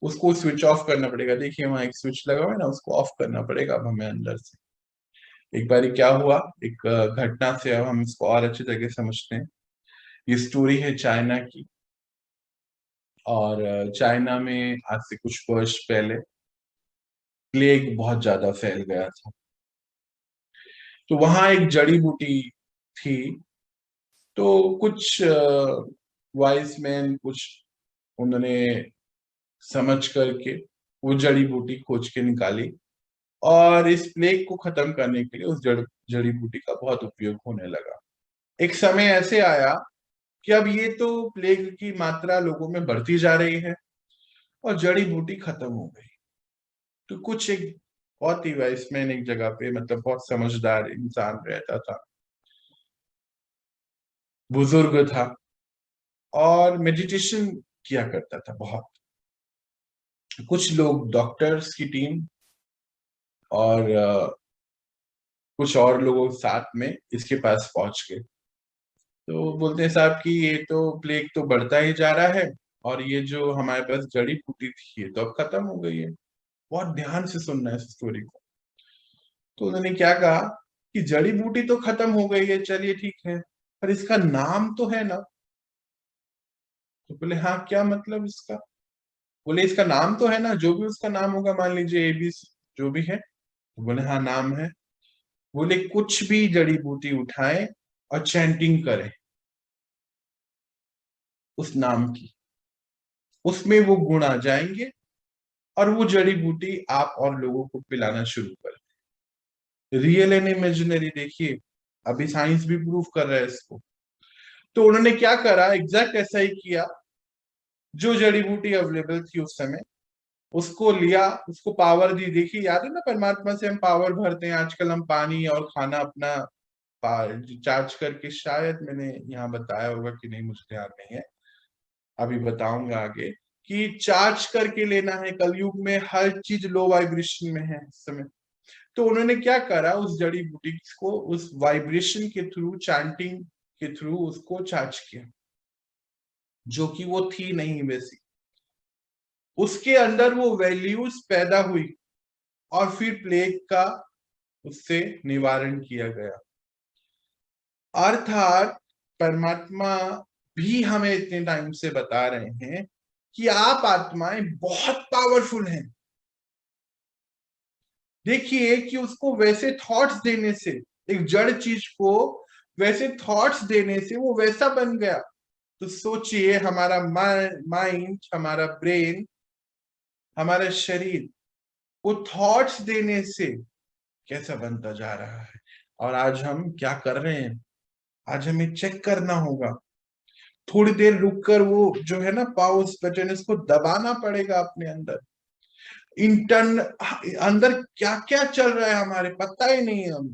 उसको स्विच ऑफ करना पड़ेगा। देखिए वहां एक स्विच लगा हुआ है ना, उसको ऑफ करना पड़ेगा अब हमें अंदर से। एक बार क्या हुआ, एक घटना से अब हम इसको और अच्छी तरह समझते हैं। ये स्टोरी है चाइना की, और चाइना में आज से कुछ वर्ष पहले प्लेग बहुत ज्यादा फैल गया था। तो वहां एक जड़ी बूटी थी। तो कुछ वाइज मैन, कुछ उन्होंने समझ करके वो जड़ी बूटी खोज के निकाली, और इस प्लेग को खत्म करने के लिए उस जड़ी बूटी का बहुत उपयोग होने लगा। एक समय ऐसे आया कि अब ये तो प्लेग की मात्रा लोगों में बढ़ती जा रही है और जड़ी बूटी खत्म हो गई। तो कुछ एक बहुत ही वाइसमैन एक जगह पे, मतलब बहुत समझदार इंसान रहता था, बुजुर्ग था, और मेडिटेशन किया करता था बहुत। कुछ लोग, डॉक्टर्स की टीम और कुछ और लोगों के साथ में इसके पास पहुंच गए। तो बोलते हैं साहब कि ये तो प्लेग तो बढ़ता ही जा रहा है, और ये जो हमारे पास जड़ी बूटी थी ये तो अब खत्म हो गई है। बहुत ध्यान से सुनना है इस स्टोरी को। तो उन्होंने क्या कहा कि जड़ी बूटी तो खत्म हो गई है, चलिए ठीक है, पर इसका नाम तो है ना। तो बोले हाँ, क्या मतलब इसका? बोले इसका नाम तो है ना, जो भी उसका नाम होगा, मान लीजिए एबीसी जो भी है। तो बोले हाँ नाम है। बोले कुछ भी जड़ी बूटी उठाएं और चैंटिंग करें उस नाम की, उसमें वो गुण आ जाएंगे, और वो जड़ी बूटी आप और लोगों को पिलाना शुरू कर। रियल एंड इमेजिनरी, देखिए अभी साइंस भी प्रूव कर रहा है इसको। तो उन्होंने क्या करा, एग्जैक्ट ऐसा ही किया। जो जड़ी बूटी अवेलेबल थी उस समय, उसको लिया, उसको पावर दी। देखिए याद है ना, परमात्मा से हम पावर भरते हैं। आजकल हम पानी और खाना अपना चार्ज करके, शायद मैंने यहाँ बताया होगा कि नहीं, मुझे ध्यान नहीं है, अभी बताऊंगा आगे, कि चार्ज करके लेना है। कलयुग में हर चीज लो वाइब्रेशन में है इस समय। तो उन्होंने क्या करा, उस जड़ी बूटी को उस वाइब्रेशन के थ्रू, चैंटिंग के थ्रू उसको चार्ज किया, जो कि वो थी नहीं वैसी। उसके अंदर वो वैल्यूज पैदा हुई, और फिर प्लेग का उससे निवारण किया गया। अर्थात परमात्मा भी हमें इतने टाइम से बता रहे हैं कि आप आत्माएं बहुत पावरफुल हैं। देखिए कि उसको वैसे थॉट्स देने से, एक जड़ चीज को वैसे थॉट्स देने से वो वैसा बन गया। तो सोचिए, हमारा माइंड, हमारा ब्रेन, हमारा शरीर, वो थॉट्स देने से कैसा बनता जा रहा है। और आज हम क्या कर रहे हैं, आज हमें चेक करना होगा। थोड़ी देर रुककर वो जो है ना पॉज बटन, इसको दबाना पड़ेगा अपने अंदर। इंटर्न अंदर क्या क्या चल रहा है हमारे पता ही नहीं है, हम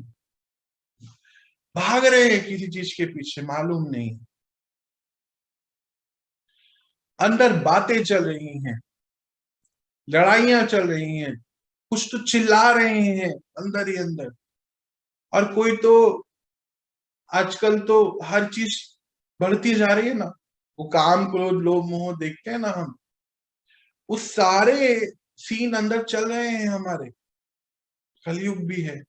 भाग रहे हैं किसी चीज के पीछे, मालूम नहीं। अंदर बातें चल रही हैं, लड़ाइयां चल रही हैं, कुछ तो चिल्ला रहे हैं अंदर ही अंदर। और कोई तो आजकल तो हर चीज बढ़ती जा रही है ना, वो काम क्रोध लोभ मोह देखते हैं ना हम, उस सारे सीन अंदर चल रहे हैं हमारे। कलयुग भी है।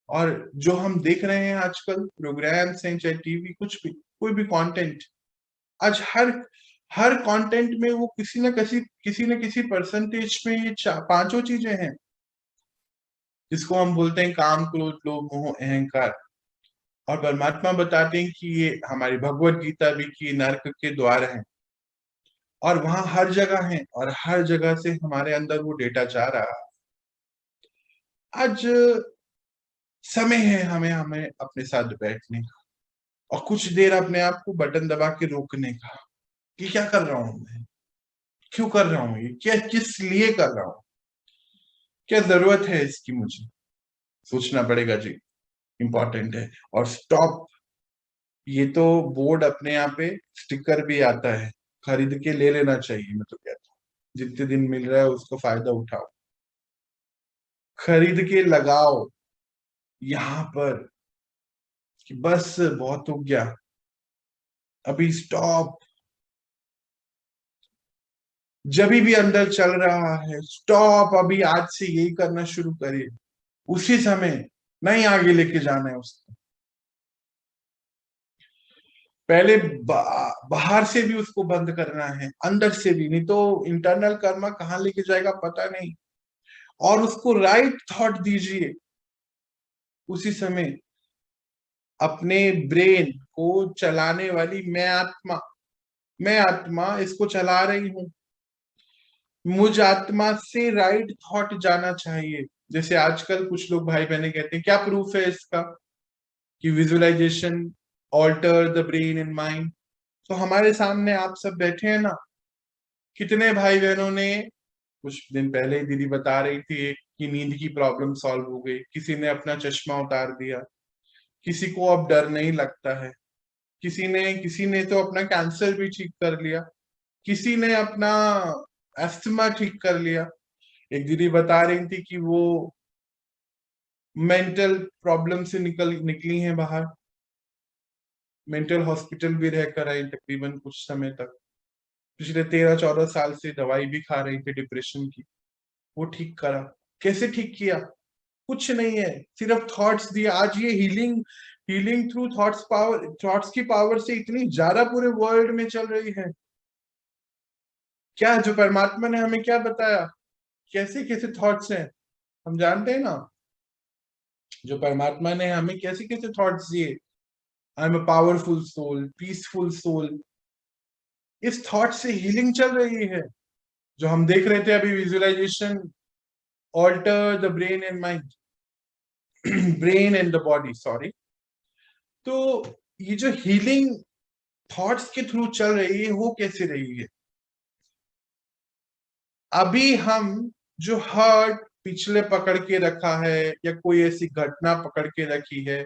और जो हम देख रहे हैं आजकल प्रोग्राम्स हैं, चाहे टीवी, कुछ भी, कोई भी कंटेंट, आज हर हर कंटेंट में वो किसी न किसी परसेंटेज में ये पांचों चीजें हैं, जिसको हम बोलते हैं काम क्रोध लोभ मोह अहंकार। और परमात्मा बताते हैं कि ये हमारी भगवत गीता भी की नरक के द्वार हैं, और वहां हर जगह है, और हर जगह से हमारे अंदर वो डेटा जा रहा है। आज समय है हमें हमें अपने साथ बैठने का, और कुछ देर अपने आप को बटन दबा के रोकने का, कि क्या कर रहा हूं मैं, क्यों कर रहा हूं, ये क्या, किस लिए कर रहा हूं, क्या जरूरत है इसकी, मुझे सोचना पड़ेगा जी, इंपॉर्टेंट है। और स्टॉप, ये तो बोर्ड अपने यहाँ पे स्टिकर भी आता है, खरीद के ले लेना चाहिए, मैं तो कहता हूँ जितने दिन मिल रहा है उसको फायदा उठाओ, खरीद के लगाओ यहाँ पर, कि बस बहुत हो गया, अभी स्टॉप। जब भी अंदर चल रहा है स्टॉप, अभी आज से यही करना शुरू करिए, उसी समय नहीं आगे लेके जाना है उसको। पहले बाहर से भी उसको बंद करना है, अंदर से भी, नहीं तो इंटरनल कर्मा कहाँ लेके जाएगा पता नहीं। और उसको राइट थॉट दीजिए उसी समय। अपने ब्रेन को चलाने वाली मैं आत्मा इसको चला रही हूँ, मुझ आत्मा से राइट थॉट जाना चाहिए। जैसे आजकल कुछ लोग भाई बहने कहते हैं, क्या प्रूफ है इसका कि visualisation alter the brain and mind. तो हमारे सामने आप सब बैठे हैं ना, कितने भाई बहनों ने, कुछ दिन पहले ही दीदी बता रही थी कि नींद की प्रॉब्लम सॉल्व हो गई, किसी ने अपना चश्मा उतार दिया, किसी को अब डर नहीं लगता है, किसी ने तो अपना कैंसर भी ठीक कर लिया, किसी ने अपना अस्थमा ठीक कर लिया। एक दीदी बता रही थी कि वो मेंटल प्रॉब्लम से निकली हैं बाहर, मेंटल हॉस्पिटल भी रहकर आई तकरीबन कुछ समय तक, पिछले 13-14 साल से दवाई भी खा रही थी डिप्रेशन की, वो ठीक करा। कैसे ठीक किया, कुछ नहीं है, सिर्फ थॉट्स दिए। आज ये healing healing through thoughts, power, thoughts की पावर से इतनी ज्यादा पूरे वर्ल्ड में चल रही है। क्या जो परमात्मा ने हमें क्या बताया, कैसे कैसे थॉट्स हैं, हम जानते हैं ना, जो परमात्मा ने हमें कैसे कैसे थॉट्स दिए। I am a powerful soul, peaceful soul, इस थॉट से हीलिंग चल रही है। जो हम देख रहे थे अभी, visualisation alter the brain and mind, brain and the body, sorry. तो ये जो हीलिंग थॉट्स के थ्रू चल रही है, वो कैसे रही है। अभी हम जो हर्ट पिछले पकड़ के रखा है, या कोई ऐसी घटना पकड़ के रखी है,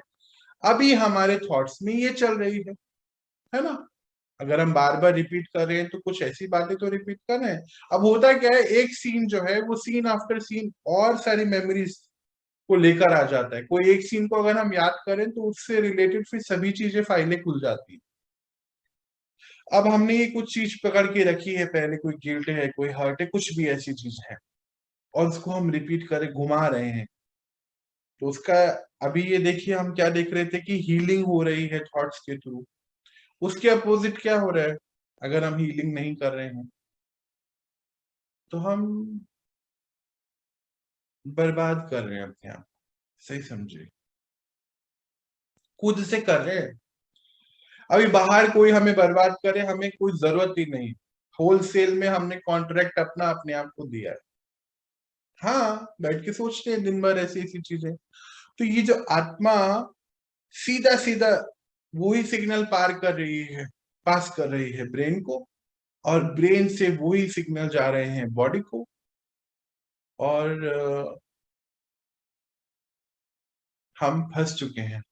अभी हमारे थॉट्स में ये चल रही है ना। अगर हम बार बार रिपीट कर रहे हैं तो कुछ ऐसी बातें तो रिपीट कर रहे हैं। अब होता क्या है, एक सीन जो है वो सीन आफ्टर सीन और सारी मेमोरीज को लेकर आ जाता है। कोई एक सीन को अगर हम याद करें तो उससे रिलेटेड फिर सभी चीजें, फाइलें खुल जाती है। अब हमने ये कुछ चीज पकड़ के रखी है, पहले कोई गिल्ट है, कोई हर्ट है, कुछ भी ऐसी चीज है, और उसको हम रिपीट करे घुमा रहे हैं। तो उसका, अभी ये देखिए हम क्या देख रहे थे कि हीलिंग हो रही है थॉट्स के थ्रू। उसके अपोजिट क्या हो रहा है, अगर हम हीलिंग नहीं कर रहे हैं तो हम बर्बाद कर रहे हैं अपने आप। सही समझे। खुद से कर रहे हैं। अभी बाहर कोई हमें बर्बाद करे, हमें कोई जरूरत ही नहीं। होलसेल में हमने कॉन्ट्रैक्ट अपना अपने आप को दिया है। हाँ, बैठ के सोचते हैं दिन भर ऐसी ऐसी चीजें। तो ये जो आत्मा सीधा सीधा वही सिग्नल पास कर रही है ब्रेन को, और ब्रेन से वही सिग्नल जा रहे हैं बॉडी को। और हम फंस चुके हैं,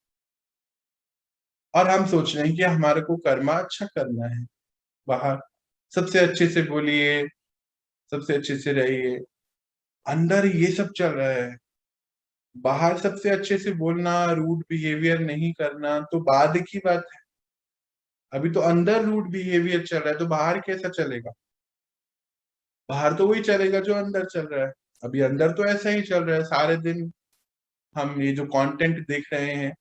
और हम सोच रहे हैं कि हमारे को कर्मा अच्छा करना है। बाहर सबसे अच्छे से बोलिए, सबसे अच्छे से रहिए, अंदर ये सब चल रहा है। बाहर सबसे अच्छे से बोलना, रूड बिहेवियर नहीं करना तो बाद की बात है। अभी तो अंदर रूड बिहेवियर चल रहा है, तो बाहर कैसा चलेगा? बाहर तो वही चलेगा जो अंदर चल रहा है। अभी अंदर तो ऐसा ही चल रहा है सारे दिन। हम ये जो कंटेंट देख रहे हैं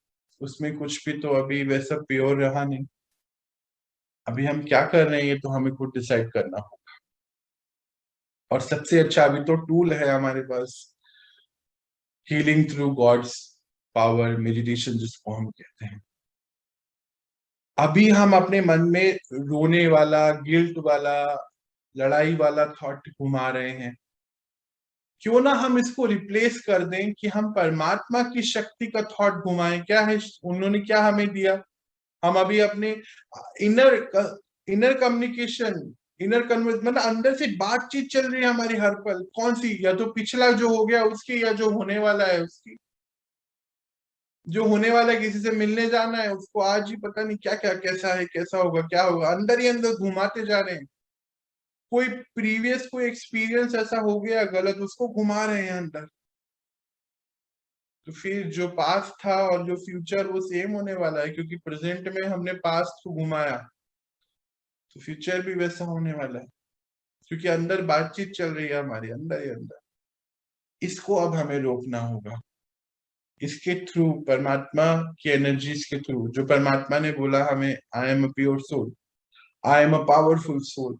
उसमें कुछ भी तो अभी वैसा प्योर रहा नहीं। अभी हम क्या कर रहे हैं ये तो हमें खुद डिसाइड करना होगा। और सबसे अच्छा अभी तो टूल है हमारे पास, healing through God's power, meditation जिसको हम कहते हैं। अभी हम अपने मन में रोने वाला, गिल्ट वाला, लड़ाई वाला थॉट घुमा रहे हैं। क्यों ना हम इसको रिप्लेस कर दें कि हम परमात्मा की शक्ति का थॉट घुमाएं। क्या है उन्होंने क्या हमें दिया? हम अभी अपने inner inner communication, inner converse, मतलब अंदर से बातचीत चल रही है हमारी हर पल। कौन सी? या तो पिछला जो हो गया उसकी, या जो होने वाला है उसकी। जो होने वाला है, किसी से मिलने जाना है उसको, आज ही पता नहीं क्या क्या, कैसा है, कैसा होगा, क्या होगा, अंदर ही अंदर घुमाते जा रहे हैं। कोई प्रीवियस कोई एक्सपीरियंस ऐसा हो गया गलत, उसको घुमा रहे हैं अंदर। तो फिर जो पास्ट था और जो फ्यूचर वो सेम होने वाला है, क्योंकि प्रेजेंट में हमने पास्ट को घुमाया, तो फ्यूचर भी वैसा होने वाला है। क्योंकि अंदर बातचीत चल रही है हमारे अंदर ही अंदर। इसको अब हमें रोकना होगा। इसके थ्रू, परमात्मा की एनर्जीज के थ्रू, जो परमात्मा ने बोला हमें, I am a pure soul, I am a powerful soul,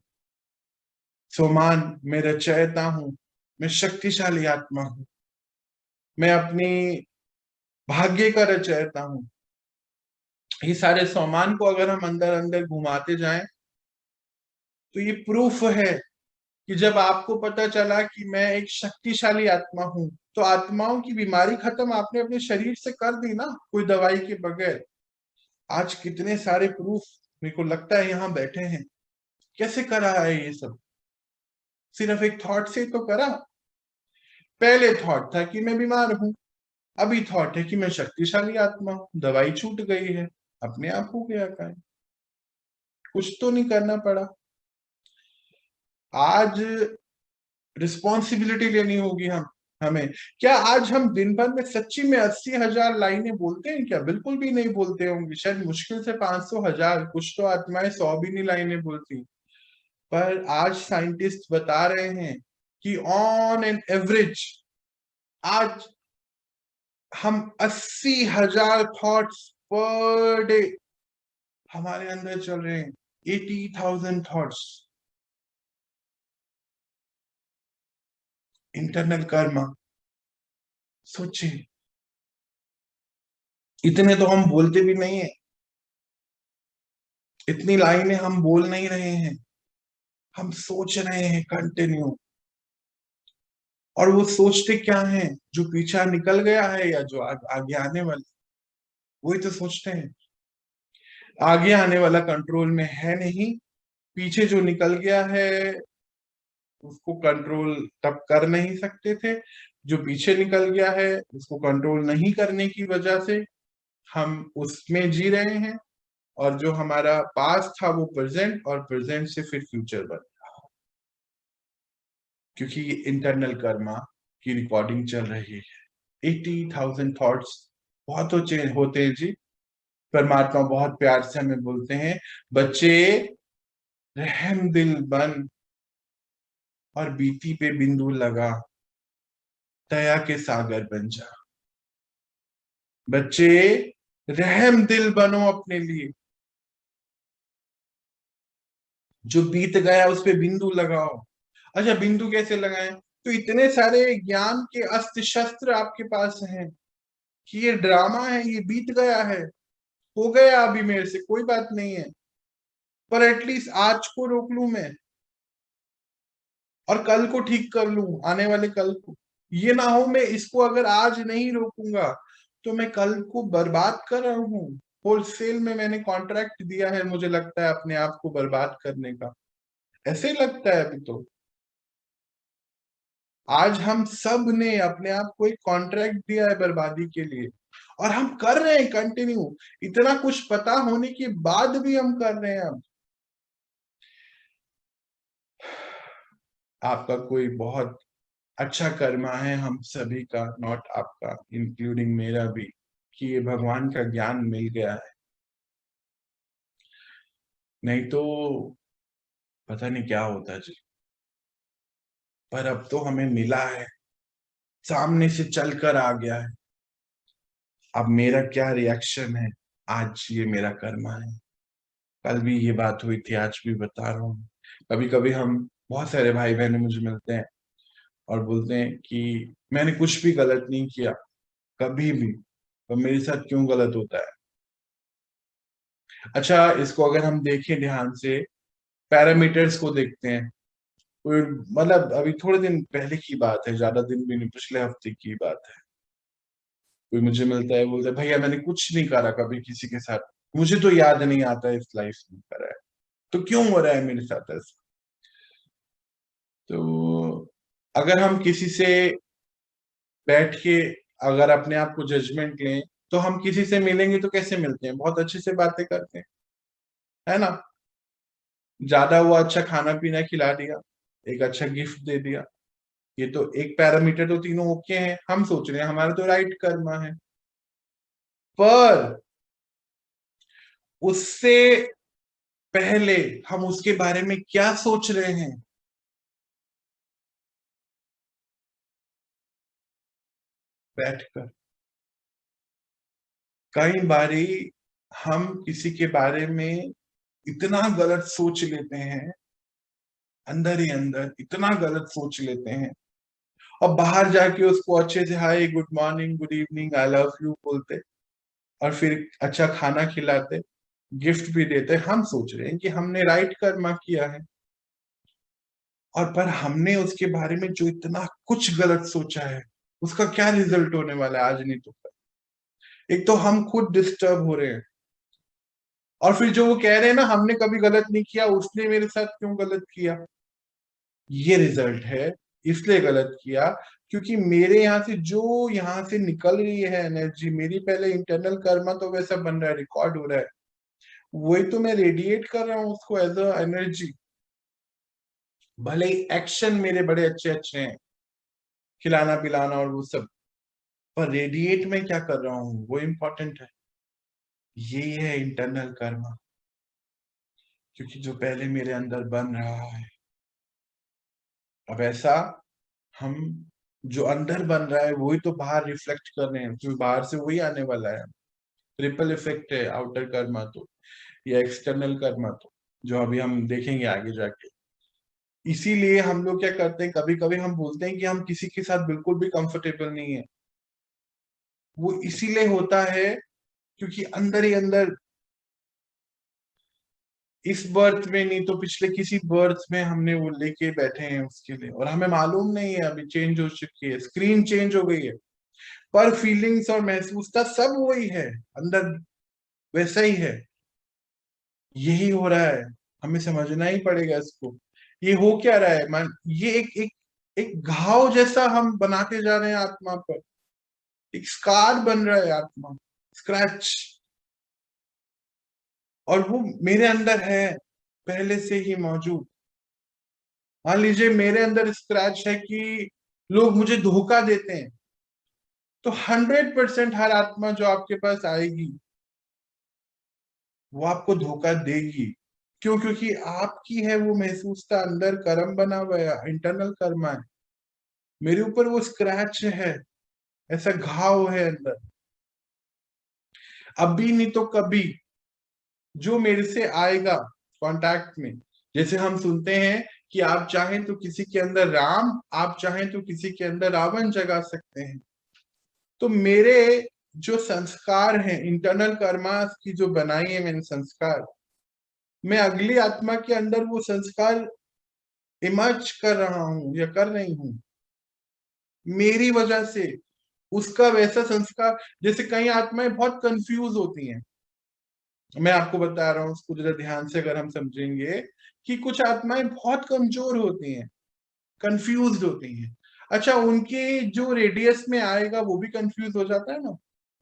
सोमान, मैं रचयिता हूं, मैं शक्तिशाली आत्मा हूं, मैं अपनी भाग्य का रचयिता हूं। ये सारे सोमान को अगर हम अंदर अंदर घुमाते जाएं, तो ये प्रूफ है कि जब आपको पता चला कि मैं एक शक्तिशाली आत्मा हूं, तो आत्माओं की बीमारी खत्म आपने अपने शरीर से कर दी ना, कोई दवाई के बगैर। आज कितने सारे प्रूफ मेरे को लगता है यहाँ बैठे हैं। कैसे करा है ये सब? सिर्फ एक थॉट से तो करा। पहले थॉट था कि मैं बीमार हूं, अभी थॉट है कि मैं शक्तिशाली आत्मा हूं। दवाई छूट गई है, अपने आप हो गया काम। कुछ तो नहीं करना पड़ा। आज रिस्पॉन्सिबिलिटी लेनी होगी हमें। क्या आज हम दिन भर में सच्ची में 80,000 लाइनें बोलते हैं क्या? बिल्कुल भी नहीं बोलते होंगे, शायद मुश्किल से 500,000। कुछ तो आत्माएं 100 भी नहीं लाइनें बोलती। पर आज साइंटिस्ट बता रहे हैं कि ऑन एन एवरेज आज हम 80,000 थॉट्स पर डे हमारे अंदर चल रहे हैं। 80,000 थॉट्स। इंटरनल कर्मा, सोचिए। इतने तो हम बोलते भी नहीं है, इतनी लाइनें हम बोल नहीं रहे हैं। हम सोच रहे हैं कंटिन्यू। और वो सोचते क्या है? जो पीछा निकल गया है या जो आगे आने वाला, वही तो सोचते हैं। आगे आने वाला कंट्रोल में है नहीं। पीछे जो निकल गया है उसको कंट्रोल तब कर नहीं सकते थे। जो पीछे निकल गया है उसको कंट्रोल नहीं करने की वजह से हम उसमें जी रहे हैं। और जो हमारा पास्ट था वो प्रेजेंट, और प्रेजेंट से फिर फ्यूचर बन, क्योंकि ये इंटरनल कर्मा की रिकॉर्डिंग चल रही है। 80,000 थॉट्स बहुत होते हैं जी। परमात्मा बहुत प्यार से हमें बोलते हैं, बच्चे रहम दिल बन और बीती पे बिंदु लगा, दया के सागर बन जा। बच्चे रहम दिल बनो अपने लिए। जो बीत गया उस पे बिंदु लगाओ। अच्छा, बिंदु कैसे लगाएं? तो इतने सारे ज्ञान के अस्त्र शस्त्र आपके पास हैं कि ये ड्रामा है, ये बीत गया है। हो गया अभी मेरे से, कोई बात नहीं है, पर एटलीस्ट आज को रोक लूं मैं और कल को ठीक कर लूं, आने वाले कल को। ये ना हो मैं इसको अगर आज नहीं रोकूंगा तो मैं कल को बर्बाद कर रहा हूं। होलसेल में मैंने कॉन्ट्रैक्ट दिया है, मुझे लगता है अपने आप को बर्बाद करने का, ऐसे ही लगता है अभी तो। आज हम सब ने अपने आप को एक कॉन्ट्रैक्ट दिया है बर्बादी के लिए, और हम कर रहे हैं कंटिन्यू। इतना कुछ पता होने के बाद भी हम कर रहे हैं। अब आपका कोई बहुत अच्छा कर्मा है हम सभी का, नॉट आपका, इंक्लूडिंग मेरा भी, कि ये भगवान का ज्ञान मिल गया है। नहीं तो पता नहीं क्या होता जी। पर अब तो हमें मिला है, सामने से चलकर आ गया है। अब मेरा क्या रिएक्शन है, आज ये मेरा कर्मा है। कल भी ये बात हुई थी, आज भी बता रहा हूँ। कभी कभी हम, बहुत सारे भाई बहन मुझे मिलते हैं और बोलते हैं कि मैंने कुछ भी गलत नहीं किया कभी भी, तो मेरे साथ क्यों गलत होता है। अच्छा, इसको अगर हम देखें ध्यान से, पैरामीटर्स को देखते हैं। कोई, मतलब अभी थोड़े दिन पहले की बात है, ज्यादा दिन भी नहीं, पिछले हफ्ते की बात है। कोई मुझे मिलता है, बोलता है भैया मैंने कुछ नहीं करा कभी किसी के साथ, मुझे तो याद नहीं आता इस लाइफ में करा है, तो क्यों हो रहा है मेरे साथ ऐसा। तो अगर हम किसी से बैठ के अगर अपने आप को जजमेंट लें, तो हम किसी से मिलेंगे तो कैसे मिलते हैं, बहुत अच्छे से बातें करते हैं, है ना। ज्यादा हुआ, अच्छा खाना पीना खिला दिया, एक अच्छा गिफ्ट दे दिया, ये तो एक पैरामीटर, तो तीनों ओके हैं, हम सोच रहे हैं हमारा तो राइट कर्मा है। पर उससे पहले हम उसके बारे में क्या सोच रहे हैं, बैठकर। कई बारी हम किसी के बारे में इतना गलत सोच लेते हैं, अंदर ही अंदर इतना गलत सोच लेते हैं, और बाहर जाके उसको अच्छे से hi good morning good evening I love you बोलते, और फिर अच्छा खाना खिलाते, गिफ्ट भी देते, हम सोच रहे हैं कि हमने राइट कर्मा किया है। और पर हमने उसके बारे में जो इतना कुछ गलत सोचा है, उसका क्या रिजल्ट होने वाला है आज नहीं तो कल। एक तो हम खुद डिस्टर्ब हो रहे हैं, और फिर जो वो कह रहे हैं ना हमने कभी गलत नहीं किया, उसने मेरे साथ क्यों गलत किया, ये रिजल्ट है। इसलिए गलत किया क्योंकि मेरे यहाँ से जो यहाँ से निकल रही है एनर्जी, मेरी पहले इंटरनल कर्मा तो वैसा बन रहा है, रिकॉर्ड हो रहा है, वही तो मैं रेडिएट कर रहा हूँ उसको एज अ एनर्जी। भले ही एक्शन मेरे बड़े अच्छे अच्छे हैं, खिलाना पिलाना और वो सब, पर रेडिएट में क्या कर रहा हूँ वो इम्पोर्टेंट है। ये है इंटरनल कर्मा, क्योंकि जो पहले मेरे अंदर बन रहा है, अब ऐसा हम, जो अंदर बन रहा है वही तो बाहर रिफ्लेक्ट कर रहे हैं, जो बाहर से वही आने वाला है। ट्रिपल इफेक्ट है, आउटर कर्मा तो, या एक्सटर्नल कर्मा तो, जो अभी हम देखेंगे आगे जाके। इसीलिए हम लोग क्या करते हैं, कभी कभी हम बोलते हैं कि हम किसी के साथ बिल्कुल भी कंफर्टेबल नहीं है। वो इसीलिए होता है क्योंकि अंदर ही अंदर, इस बर्थ में नहीं तो पिछले किसी बर्थ में हमने वो लेके बैठे हैं उसके लिए, और हमें मालूम नहीं है, अभी चेंज हो चुकी है, स्क्रीन चेंज हो गई है, पर फीलिंग्स और महसूसता सब वही है, अंदर वैसा ही है। यही हो रहा है, हमें समझना ही पड़ेगा इसको। ये हो क्या रहा है, मान ये एक एक एक घाव जैसा हम बनाते जा रहे हैं आत्मा पर, एक स्कार बन रहा है आत्मा, स्क्रैच। और वो मेरे अंदर है, पहले से ही मौजूद। मान लीजिए मेरे अंदर स्क्रैच है कि लोग मुझे धोखा देते हैं, तो 100% हर आत्मा जो आपके पास आएगी वो आपको धोखा देगी। क्यों? क्योंकि आपकी है वो महसूसता, अंदर कर्म बना हुआ है, इंटरनल कर्मा है। मेरे ऊपर वो स्क्रैच है, ऐसा घाव है अंदर। अभी नहीं तो कभी जो मेरे से आएगा कांटेक्ट में, जैसे हम सुनते हैं कि आप चाहें तो किसी के अंदर राम, आप चाहें तो किसी के अंदर रावण जगा सकते हैं। तो मेरे जो संस्कार है, इंटरनल कर्मा की जो बनाई है मैंने संस्कार, मैं अगली आत्मा के अंदर वो संस्कार इमर्ज कर रहा हूं या कर रही हूं, मेरी वजह से उसका वैसा संस्कार। जैसे कई आत्माएं बहुत कंफ्यूज होती हैं, मैं आपको बता रहा हूं उसको जरा ध्यान से अगर हम समझेंगे, कि कुछ आत्माएं बहुत कमजोर होती हैं, कंफ्यूज होती हैं। अच्छा, उनके जो रेडियस में आएगा वो भी कंफ्यूज हो जाता है ना,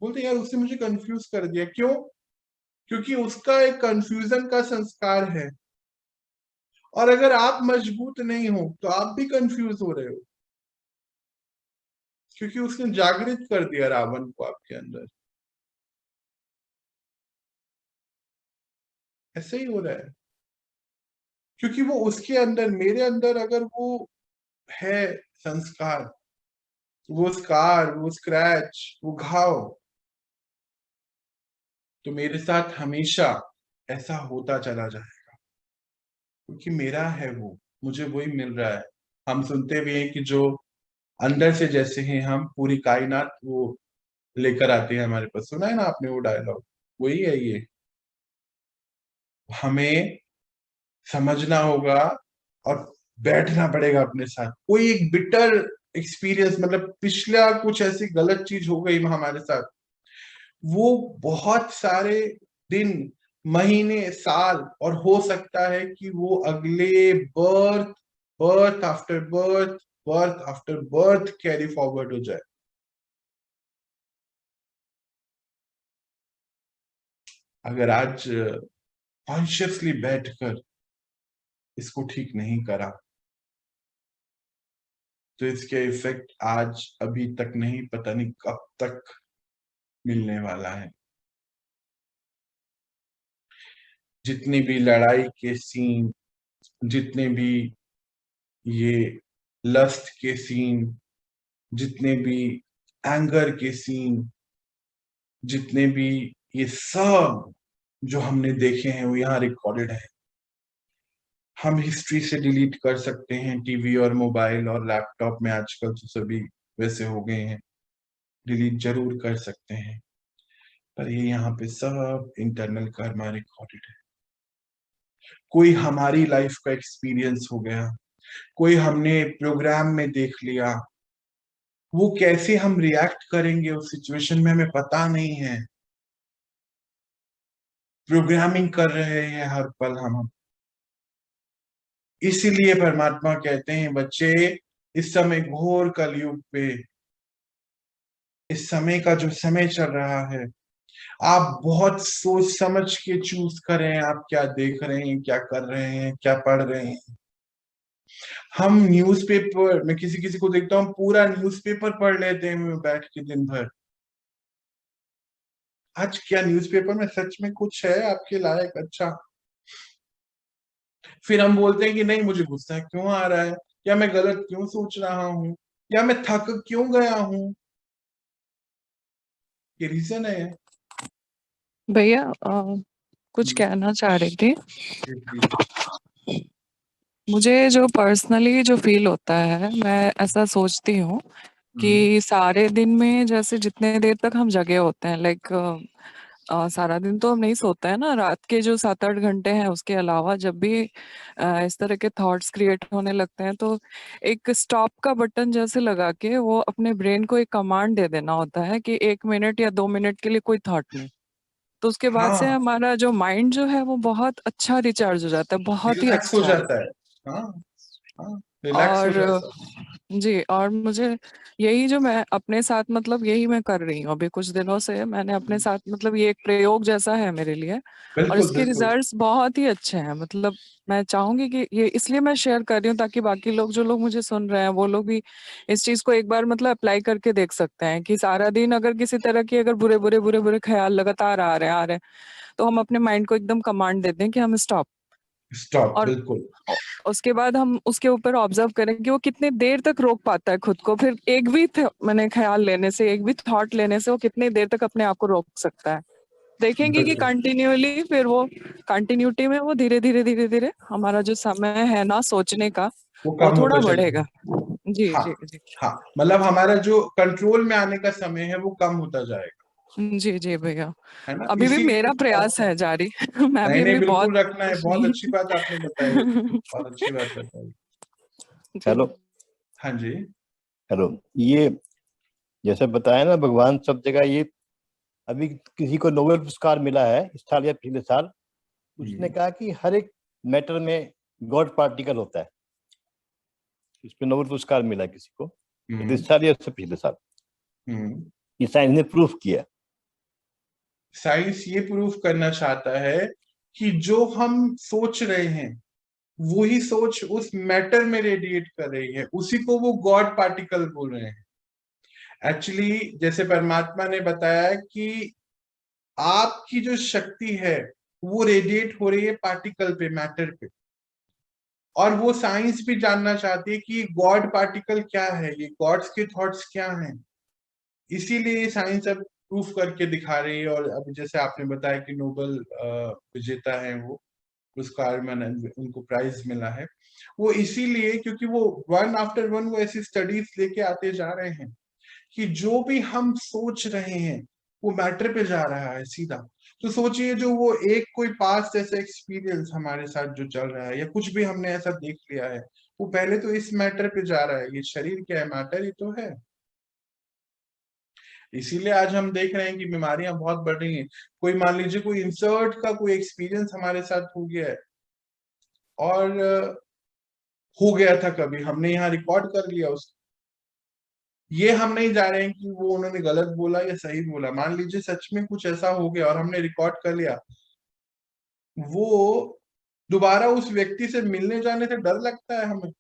बोलते हैं यार उसने मुझे कंफ्यूज कर दिया, क्यों? क्योंकि उसका एक कंफ्यूजन का संस्कार है। और अगर आप मजबूत नहीं हो तो आप भी कंफ्यूज हो रहे हो, क्योंकि उसने जागृत कर दिया रावण को आपके अंदर। ऐसे ही हो रहा है, क्योंकि वो उसके अंदर, मेरे अंदर अगर वो है संस्कार, वो स्कार, वो स्क्रैच, वो घाव, तो मेरे साथ हमेशा ऐसा होता चला जाएगा, क्योंकि मेरा है वो, मुझे वही मिल रहा है। हम सुनते भी हैं कि जो अंदर से जैसे हैं हम, पूरी कायनात वो लेकर आते हैं हमारे पास। सुना है ना आपने वो डायलॉग? वही है ये। हमें समझना होगा और बैठना पड़ेगा अपने साथ। कोई एक बिटर एक्सपीरियंस, मतलब पिछला कुछ ऐसी गलत चीज हो गई हमारे साथ, वो बहुत सारे दिन, महीने, साल, और हो सकता है कि वो अगले birth, birth after birth, birth after birth carry forward हो जाए। अगर आज कॉन्शियसली बैठकर इसको ठीक नहीं करा, तो इसके इफेक्ट आज अभी तक नहीं, पता नहीं कब तक मिलने वाला है। जितनी भी लड़ाई के सीन, जितने भी ये लस्ट के सीन, जितने भी एंगर के सीन, जितने भी ये सब जो हमने देखे हैं वो यहाँ रिकॉर्डेड है। हम हिस्ट्री से डिलीट कर सकते हैं, टीवी और मोबाइल और लैपटॉप में आजकल तो सभी वैसे हो गए हैं, डिलीट जरूर कर सकते हैं, पर ये यहाँ पे सब इंटरनल कर्मा रिकॉर्डेड है। कोई हमारी लाइफ का एक्सपीरियंस हो गया, कोई हमने प्रोग्राम में देख लिया, वो कैसे हम रिएक्ट करेंगे उस सिचुएशन में हमें पता नहीं है। प्रोग्रामिंग कर रहे हैं हर पल हम। इसीलिए परमात्मा कहते हैं बच्चे, इस समय घोर कलयुग पे, इस समय का जो समय चल रहा है, आप बहुत सोच समझ के चूज करें, आप क्या देख रहे हैं, क्या कर रहे हैं, क्या पढ़ रहे हैं। हम न्यूज़पेपर, मैं किसी किसी को देखता हूँ पूरा न्यूज़पेपर पढ़ लेते हैं बैठ के दिन भर। आज क्या न्यूज़पेपर में सच में कुछ है आपके लायक अच्छा? फिर हम बोलते हैं कि नहीं, मुझे गुस्सा क्यों आ रहा है, या मैं गलत क्यों सोच रहा हूँ, या मैं थक क्यों गया हूँ? ये रीजन है। भैया कुछ हम्म, कहना चाह रही थी। प्लीज। मुझे जो पर्सनली जो फील होता है, मैं ऐसा सोचती हूँ हम्म, कि सारे दिन में जैसे जितने देर तक हम जगे होते हैं, लाइक सारा दिन तो हम नहीं सोते हैं ना, रात के जो 7-8 घंटे हैं उसके अलावा जब भी इस तरह के थॉट्स क्रिएट होने लगते हैं, तो एक स्टॉप का बटन जैसे लगा के वो अपने ब्रेन को एक कमांड दे देना होता है कि 1 मिनट या 2 मिनट के लिए कोई थॉट नहीं। तो उसके बाद से हाँ, हमारा जो माइंड जो है वो बहुत अच्छा रिचार्ज हो जाता है, बहुत ही रिलैक्स हो अच्छा। जाता है। हाँ, हाँ, रिलैक्स हो और जाता है। जी, और मुझे यही जो मैं अपने साथ मतलब यही मैं कर रही हूँ अभी कुछ दिनों से, मैंने अपने साथ मतलब ये एक प्रयोग जैसा है मेरे लिए, और बिल्कुल, इसके बिल्कुल। रिजल्ट्स बहुत ही अच्छे हैं। मतलब मैं चाहूंगी कि ये इसलिए मैं शेयर कर रही हूँ ताकि बाकी लोग, जो लोग मुझे सुन रहे हैं, वो लोग भी इस चीज को एक बार मतलब अप्लाई करके देख सकते हैं कि सारा दिन अगर किसी तरह की अगर बुरे बुरे बुरे बुरे ख्याल लगातार आ रहे हैं, तो हम अपने माइंड को एकदम कमांड देते हैं कि हम स्टॉप। स्टॉप, और बिल्कुल। उसके बाद हम उसके ऊपर ऑब्जर्व करें कि वो कितने देर तक रोक पाता है खुद को, फिर एक भी मैंने ख्याल लेने से, एक भी थॉट लेने से वो कितनी देर तक अपने आप को रोक सकता है। देखेंगे कि बिल्कुल, कंटिन्यूअली फिर वो कंटिन्यूटी में वो धीरे धीरे धीरे धीरे हमारा जो समय है ना सोचने का, वो वो कम थोड़ा होता चला बढ़ेगा। गया। जी हाँ, जी जी। हाँ, मतलब हमारा जो कंट्रोल में आने का समय है वो कम होता जाएगा। जी जी भैया, है ना? अभी भी इसीलिए मेरा प्रयास आता है। है जारी। मैं नहीं भी नहीं, अभी बहुत बिल्कुल रखना है, बहुत अच्छी बात आपने बताई, बहुत अच्छी बात बताई। जी हेलो। हाँ जी। हेलो। ये जैसे बताया ना, भगवान सब जगह। ये अभी किसी को नोबेल पुरस्कार मिला है इस साल या पिछले साल। उसने कहा कि हर एक मैटर में गॉड पार्टिकल होता है। इस पे नोबेल पुरस्कार मिला है किसी को, इस साल या उससे पिछले साल। हम्म ये साइंस ने प्रूफ किया। साइंस ये प्रूफ करना चाहता है कि जो हम सोच रहे हैं वही सोच उस मैटर में रेडिएट कर रही है, उसी को वो गॉड पार्टिकल बोल रहे हैं। एक्चुअली जैसे परमात्मा ने बताया कि आपकी जो शक्ति है वो रेडिएट हो रही है पार्टिकल पे, मैटर पे। और वो साइंस भी जानना चाहती है कि गॉड पार्टिकल क्या है, ये गॉड्स के थॉट्स क्या हैं। इसीलिए साइंस अब प्रूफ करके दिखा रही है। और अब जैसे आपने बताया कि नोबेल विजेता है वो, पुरस्कार में उनको प्राइज मिला है, वो इसीलिए क्योंकि वो वन आफ्टर वन वो ऐसी स्टडीज लेके आते जा रहे हैं कि जो भी हम सोच रहे हैं वो मैटर पे जा रहा है सीधा। तो सोचिए, जो वो एक कोई पास्ट ऐसा एक्सपीरियंस हमारे साथ जो चल रहा है या कुछ भी हमने ऐसा देख लिया है, वो पहले तो इस मैटर पे जा रहा है। ये शरीर क्या है? मैटर ही तो है। इसीलिए आज हम देख रहे हैं कि बीमारियां बहुत बढ़ रही हैं। कोई मान लीजिए कोई इंसर्ट का कोई एक्सपीरियंस हमारे साथ हो गया है, और हो गया था कभी, हमने यहाँ रिकॉर्ड कर लिया उसको। ये हम नहीं जा रहे हैं कि वो उन्होंने गलत बोला या सही बोला। मान लीजिए सच में कुछ ऐसा हो गया और हमने रिकॉर्ड कर लिया, वो दोबारा उस व्यक्ति से मिलने जाने से डर लगता है हमें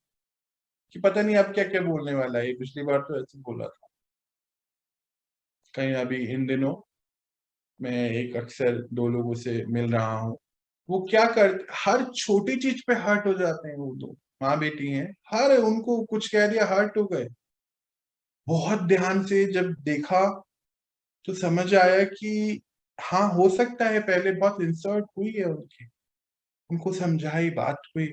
कि पता नहीं अब क्या क्या बोलने वाला है। पिछली बार तो ऐसे बोला था कहीं। अभी इन दिनों मैं एक अक्सर दो लोगों से मिल रहा हूँ, वो क्या कर, हर छोटी चीज पे हर्ट हो जाते हैं। वो दो माँ बेटी हैं, हर उनको कुछ कह दिया हर्ट हो गए। बहुत ध्यान से जब देखा तो समझ आया कि हाँ, हो सकता है पहले बहुत इंसल्ट हुई है उनकी। उनको समझाई, बात हुई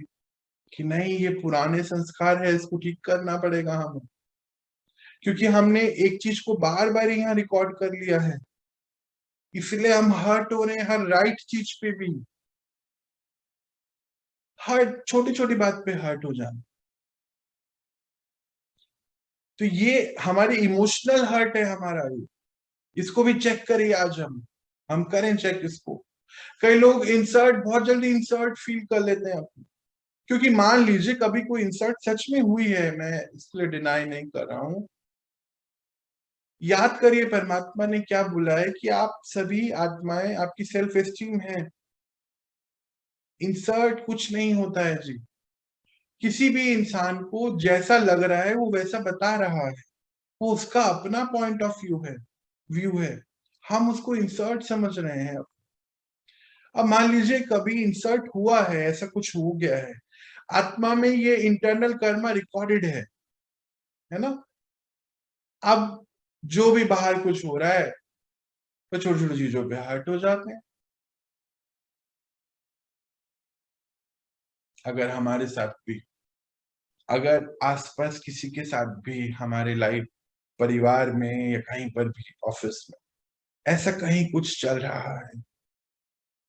कि नहीं, ये पुराने संस्कार है, इसको ठीक करना पड़ेगा हमें, क्योंकि हमने एक चीज को बार बार यहाँ रिकॉर्ड कर लिया है, इसलिए हम हर्ट हो रहे हैं हर राइट चीज पे भी। हर छोटी छोटी बात पे हर्ट हो जाना, तो ये हमारी इमोशनल हर्ट है हमारा ये। इसको भी चेक करिए, आज हम करें चेक इसको। कई लोग इंसर्ट बहुत जल्दी इंसर्ट फील कर लेते हैं अपने, क्योंकि मान लीजिए कभी कोई इंसल्ट सच में हुई है, मैं इसलिए डिनाई नहीं कर रहा हूं। याद करिए परमात्मा ने क्या बोला है कि आप सभी आत्माएं, आपकी सेल्फ एस्टीम है। इंसर्ट कुछ नहीं होता है जी। किसी भी इंसान को जैसा लग रहा है वो वैसा बता रहा है, वो उसका अपना पॉइंट ऑफ व्यू है। हम उसको इंसर्ट समझ रहे हैं। अब मान लीजिए कभी इंसर्ट हुआ है, ऐसा कुछ हो गया है, आत्मा में ये इंटरनल कर्मा रिकॉर्डेड है ना। अब जो भी बाहर कुछ हो रहा है तो छोटी छोटी चीजों पे हर्ट हो जाते हैं। अगर हमारे साथ भी, अगर आसपास किसी के साथ भी, हमारे लाइफ, परिवार में या कहीं पर भी, ऑफिस में ऐसा कहीं कुछ चल रहा है,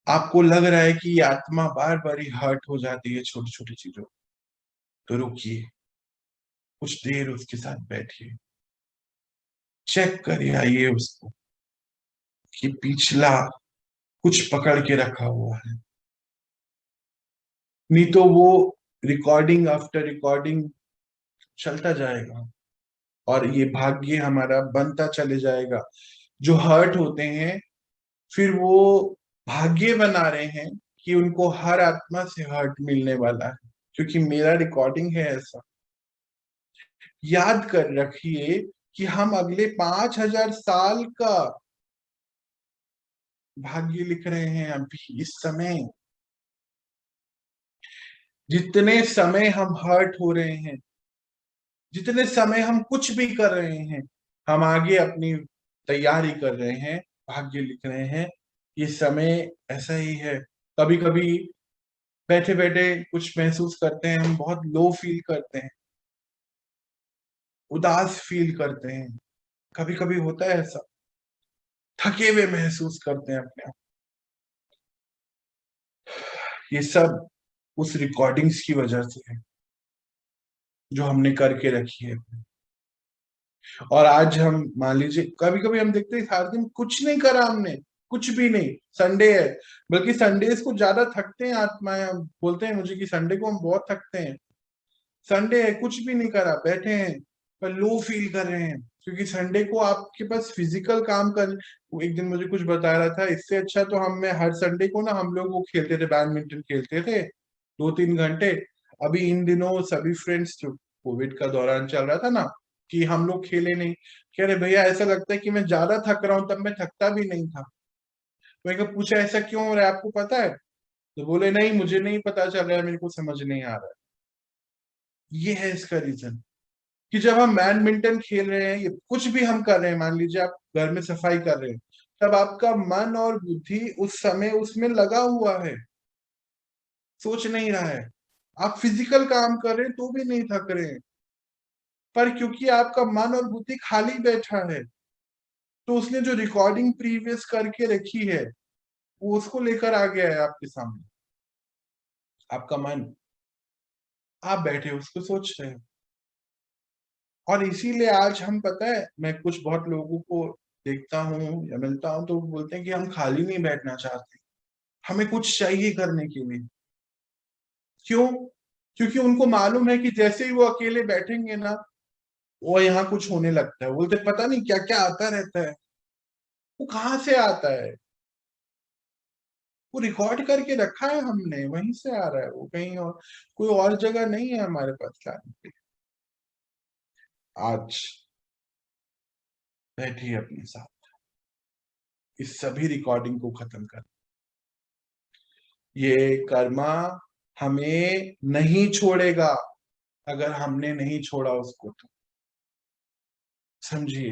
आपको लग रहा है कि ये आत्मा बार बार ही हर्ट हो जाती है छोटी छोटी चीजों, तो रुकिए, कुछ देर उसके साथ बैठिए, चेक करिए, आइए उसको कि पिछला कुछ पकड़ के रखा हुआ है। नहीं तो वो रिकॉर्डिंग आफ्टर रिकॉर्डिंग चलता जाएगा और ये भाग्य हमारा बनता चले जाएगा। जो हर्ट होते हैं फिर वो भाग्य बना रहे हैं कि उनको हर आत्मा से हर्ट मिलने वाला है, क्योंकि मेरा रिकॉर्डिंग है ऐसा। याद कर रखिए कि हम अगले 5,000 साल का भाग्य लिख रहे हैं अभी इस समय। जितने समय हम हर्ट हो रहे हैं, जितने समय हम कुछ भी कर रहे हैं, हम आगे अपनी तैयारी कर रहे हैं, भाग्य लिख रहे हैं। ये समय ऐसा ही है। कभी कभी बैठे बैठे कुछ महसूस करते हैं, हम बहुत लो फील करते हैं, उदास फील करते हैं, कभी कभी होता है ऐसा। थके हुए महसूस करते हैं अपने आप। ये सब उस रिकॉर्डिंग्स की वजह से है जो हमने करके रखी है। और आज हम मान लीजिए कभी कभी हम देखते हैं सारा दिन कुछ नहीं करा हमने, कुछ भी नहीं, संडे है, बल्कि संडेज को ज्यादा थकते हैं आत्माएं, हम बोलते हैं मुझे कि संडे को हम बहुत थकते हैं। संडे है, कुछ भी नहीं करा, बैठे हैं पर लो फील कर रहे हैं, क्योंकि संडे को आपके पास फिजिकल काम कर। वो एक दिन मुझे कुछ बता रहा था, इससे अच्छा तो मैं हर संडे को ना हम लोग वो खेलते थे, बैडमिंटन खेलते थे 2-3 घंटे। अभी इन दिनों सभी फ्रेंड्स, जो कोविड का दौरान चल रहा था ना, कि हम लोग खेले नहीं। कह रहे भैया ऐसा लगता है कि मैं ज्यादा थक रहा हूँ, तब मैं थकता भी नहीं था। मैंने पूछा ऐसा क्यों हो रहा है, आपको पता है? तो बोले नहीं, मुझे नहीं पता चल रहा है, मेरे को समझ नहीं आ रहा है। ये है इसका रीजन, कि जब हम बैडमिंटन खेल रहे हैं, ये कुछ भी हम कर रहे हैं, मान लीजिए आप घर में सफाई कर रहे हैं, तब आपका मन और बुद्धि उस समय उसमें लगा हुआ है, सोच नहीं रहा है। आप फिजिकल काम कर रहे हैं तो भी नहीं थक रहे हैं, पर क्योंकि आपका मन और बुद्धि खाली बैठा है, तो उसने जो रिकॉर्डिंग प्रीवियस करके रखी है वो उसको लेकर आ गया है आपके सामने। आपका मन, आप बैठे उसको सोच रहे हैं। और इसीलिए आज हम, पता है, मैं कुछ बहुत लोगों को देखता हूँ या मिलता हूँ तो बोलते हैं कि हम खाली नहीं बैठना चाहते, हमें कुछ चाहिए करने के लिए। क्यों? क्योंकि उनको मालूम है कि जैसे ही वो अकेले बैठेंगे ना, वो यहाँ कुछ होने लगता है। बोलते पता नहीं क्या क्या आता रहता है। वो कहाँ से आता है? वो रिकॉर्ड करके रखा है हमने, वहीं से आ रहा है वो, कहीं और कोई और जगह नहीं है हमारे पास लाने के। आज बैठिए अपने साथ, इस सभी रिकॉर्डिंग को खत्म कर। ये कर्मा हमें नहीं छोड़ेगा अगर हमने नहीं छोड़ा उसको, तो समझिए।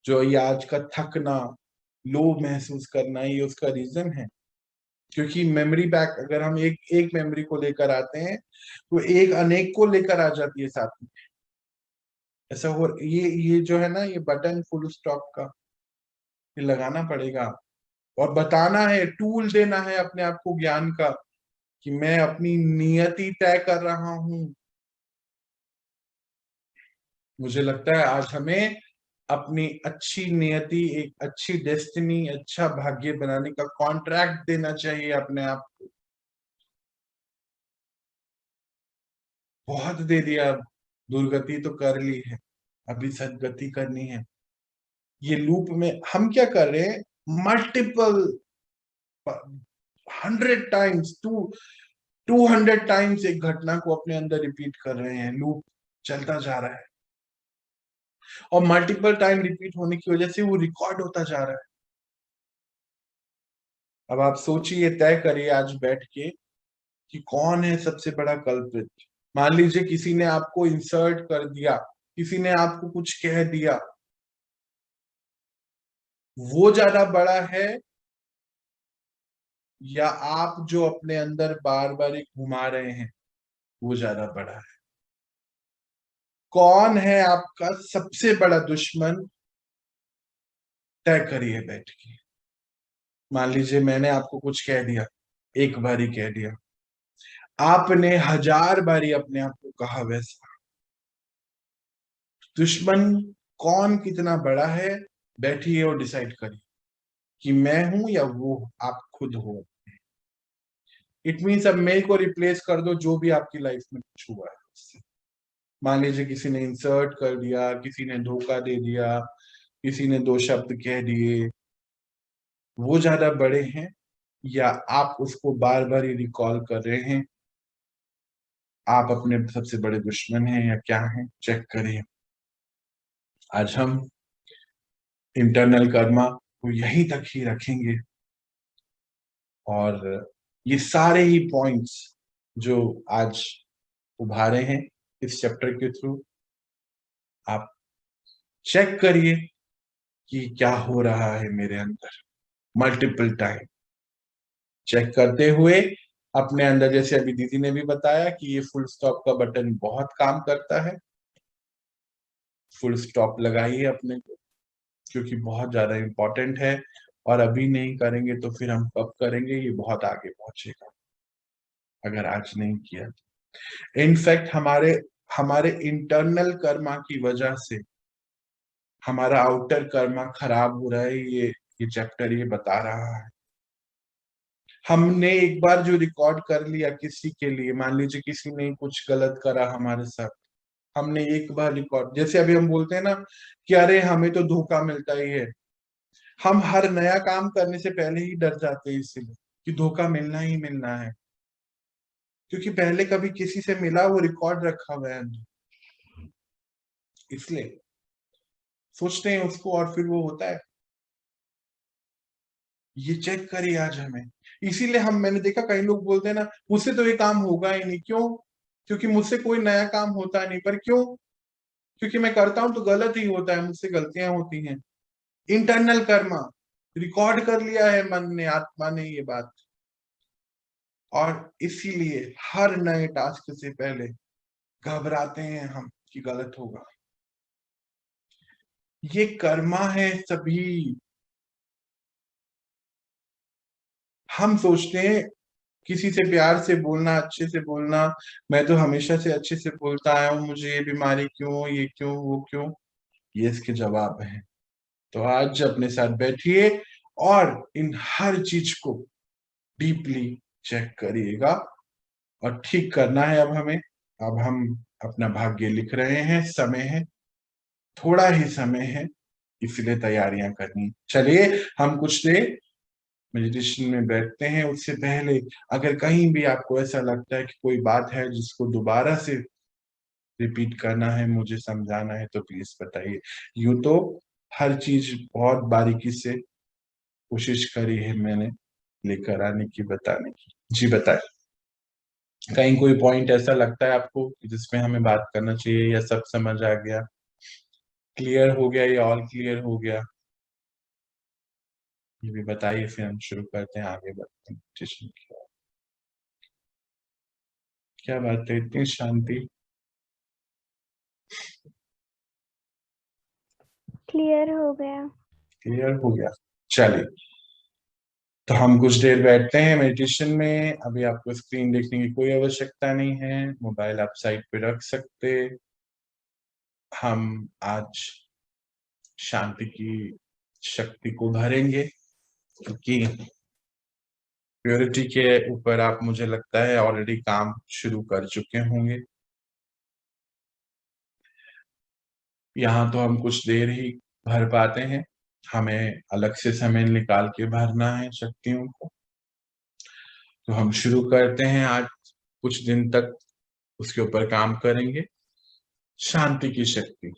जो ये आज का थकना, लो महसूस करना, ये उसका रीजन है। क्योंकि मेमोरी बैक, अगर हम एक एक मेमोरी को लेकर आते हैं तो एक अनेक को लेकर आ जाती है साथ में। ऐसा हो, ये जो है ना, ये बटन फुल स्टॉप का ये लगाना पड़ेगा, और बताना है, टूल देना है अपने आप को ज्ञान का, कि मैं अपनी नियति तय कर रहा हूं। मुझे लगता है आज हमें अपनी अच्छी नियति, एक अच्छी डेस्टिनी, अच्छा भाग्य बनाने का कॉन्ट्रैक्ट देना चाहिए अपने आप को। बहुत दे दिया, दुर्गति तो कर ली है, अभी सदगति करनी है। ये लूप में हम क्या कर रहे हैं, मल्टीपल 100 टाइम्स, 200 टाइम्स एक घटना को अपने अंदर रिपीट कर रहे हैं। लूप चलता जा रहा है, और मल्टीपल टाइम रिपीट होने की वजह से वो रिकॉर्ड होता जा रहा है। अब आप सोचिए, तय करिए आज बैठ के कि कौन है सबसे बड़ा कल्प्रिट। मान लीजिए किसी ने आपको इंसल्ट कर दिया, किसी ने आपको कुछ कह दिया, वो ज्यादा बड़ा है, या आप जो अपने अंदर बार बार घुमा रहे हैं वो ज्यादा बड़ा है? कौन है आपका सबसे बड़ा दुश्मन? तय करिए बैठ के। मान लीजिए मैंने आपको कुछ कह दिया, एक बारी कह दिया, आपने 1000 बारी अपने आप को कहा वैसा। दुश्मन कौन कितना बड़ा है, बैठिए और डिसाइड करिए कि मैं हूं या वो आप खुद हो। इट मीन्स अब मेल को रिप्लेस कर दो जो भी आपकी लाइफ में कुछ हुआ है उससे। मान लीजिए किसी ने इंसर्ट कर दिया, किसी ने धोखा दे दिया, किसी ने 2 शब्द कह दिए, वो ज्यादा बड़े हैं, या आप उसको बार बार ही रिकॉल कर रहे हैं? आप अपने सबसे बड़े दुश्मन हैं या क्या हैं? चेक करिए। आज हम इंटरनल कर्मा को यहीं तक ही रखेंगे, और ये सारे ही पॉइंट्स जो आज उभारे हैं इस चैप्टर के थ्रू, आप चेक करिए कि क्या हो रहा है मेरे अंदर। मल्टीपल टाइम चेक करते हुए अपने अंदर, जैसे अभी दीदी ने भी बताया कि ये फुल स्टॉप का बटन बहुत काम करता है। फुल स्टॉप लगाइए अपने को, क्योंकि बहुत ज्यादा इम्पोर्टेंट है, और अभी नहीं करेंगे तो फिर हम कब करेंगे, ये बहुत आगे पहुंचेगा अगर आज नहीं किया। इनफैक्ट हमारे हमारे इंटरनल कर्मा की वजह से हमारा आउटर कर्मा खराब हो रहा है, ये चैप्टर ये बता रहा है। हमने एक बार जो रिकॉर्ड कर लिया किसी के लिए, मान लीजिए किसी ने कुछ गलत करा हमारे साथ, हमने एक बार रिकॉर्ड, जैसे अभी हम बोलते हैं ना कि अरे हमें तो धोखा मिलता ही है, हम हर नया काम करने से पहले ही डर जाते हैं इसीलिए कि धोखा मिलना ही मिलना है, क्योंकि पहले कभी किसी से मिला, वो रिकॉर्ड रखा हुआ है अंदर, इसलिए सोचते हैं उसको और फिर वो होता है। ये चेक करिए आज हमें, इसीलिए मैंने देखा कई लोग बोलते हैं ना मुझसे तो ये काम होगा ही नहीं, क्यों? क्योंकि मुझसे कोई नया काम होता नहीं। पर क्यों? क्योंकि मैं करता हूं तो गलत ही होता है, मुझसे गलतियां होती हैं। इंटरनल कर्मा रिकॉर्ड कर लिया है मन ने, आत्मा ने ये बात, और इसीलिए हर नए टास्क से पहले घबराते हैं हम कि गलत होगा। ये कर्मा है सभी। हम सोचते हैं किसी से प्यार से बोलना, अच्छे से बोलना, मैं तो हमेशा से अच्छे से बोलता आया हूं, मुझे ये बीमारी क्यों, ये क्यों, वो क्यों? ये इसके जवाब है। तो आज अपने साथ बैठिए और इन हर चीज को डीपली चेक करिएगा, और ठीक करना है अब हमें। अब हम अपना भाग्य लिख रहे हैं, समय है, थोड़ा ही समय है, इसलिए तैयारियां करनी। चलिए हम कुछ देर मेडिटेशन में बैठते हैं। उससे पहले अगर कहीं भी आपको ऐसा लगता है कि कोई बात है जिसको दोबारा से रिपीट करना है, मुझे समझाना है, तो प्लीज बताइए। यूं तो हर चीज बहुत बारीकी से कोशिश करी है मैंने लेकर आने की, बताने की। जी बताए, कहीं कोई पॉइंट ऐसा लगता है आपको जिसमें हमें बात करना चाहिए, या सब समझ आ गया, क्लियर हो गया, या ऑल क्लियर हो गया? ये भी बताइए, फिर हम शुरू करते हैं, आगे बढ़ते हैं मेडिटेशन की ओर। क्या बात है, इतनी शांति? क्लियर हो गया। क्लियर हो गया। चलिए, तो हम कुछ देर बैठते हैं मेडिटेशन में। अभी आपको स्क्रीन देखने की कोई आवश्यकता नहीं है, मोबाइल आप साइड पे रख सकते। हम आज शांति की शक्ति को भरेंगे, क्योंकि प्योरिटी के ऊपर आप, मुझे लगता है, ऑलरेडी काम शुरू कर चुके होंगे। यहाँ तो हम कुछ देर ही भर पाते हैं, हमें अलग से समय निकाल के भरना है शक्तियों को। तो हम शुरू करते हैं, आज कुछ दिन तक उसके ऊपर काम करेंगे। शांति की शक्ति,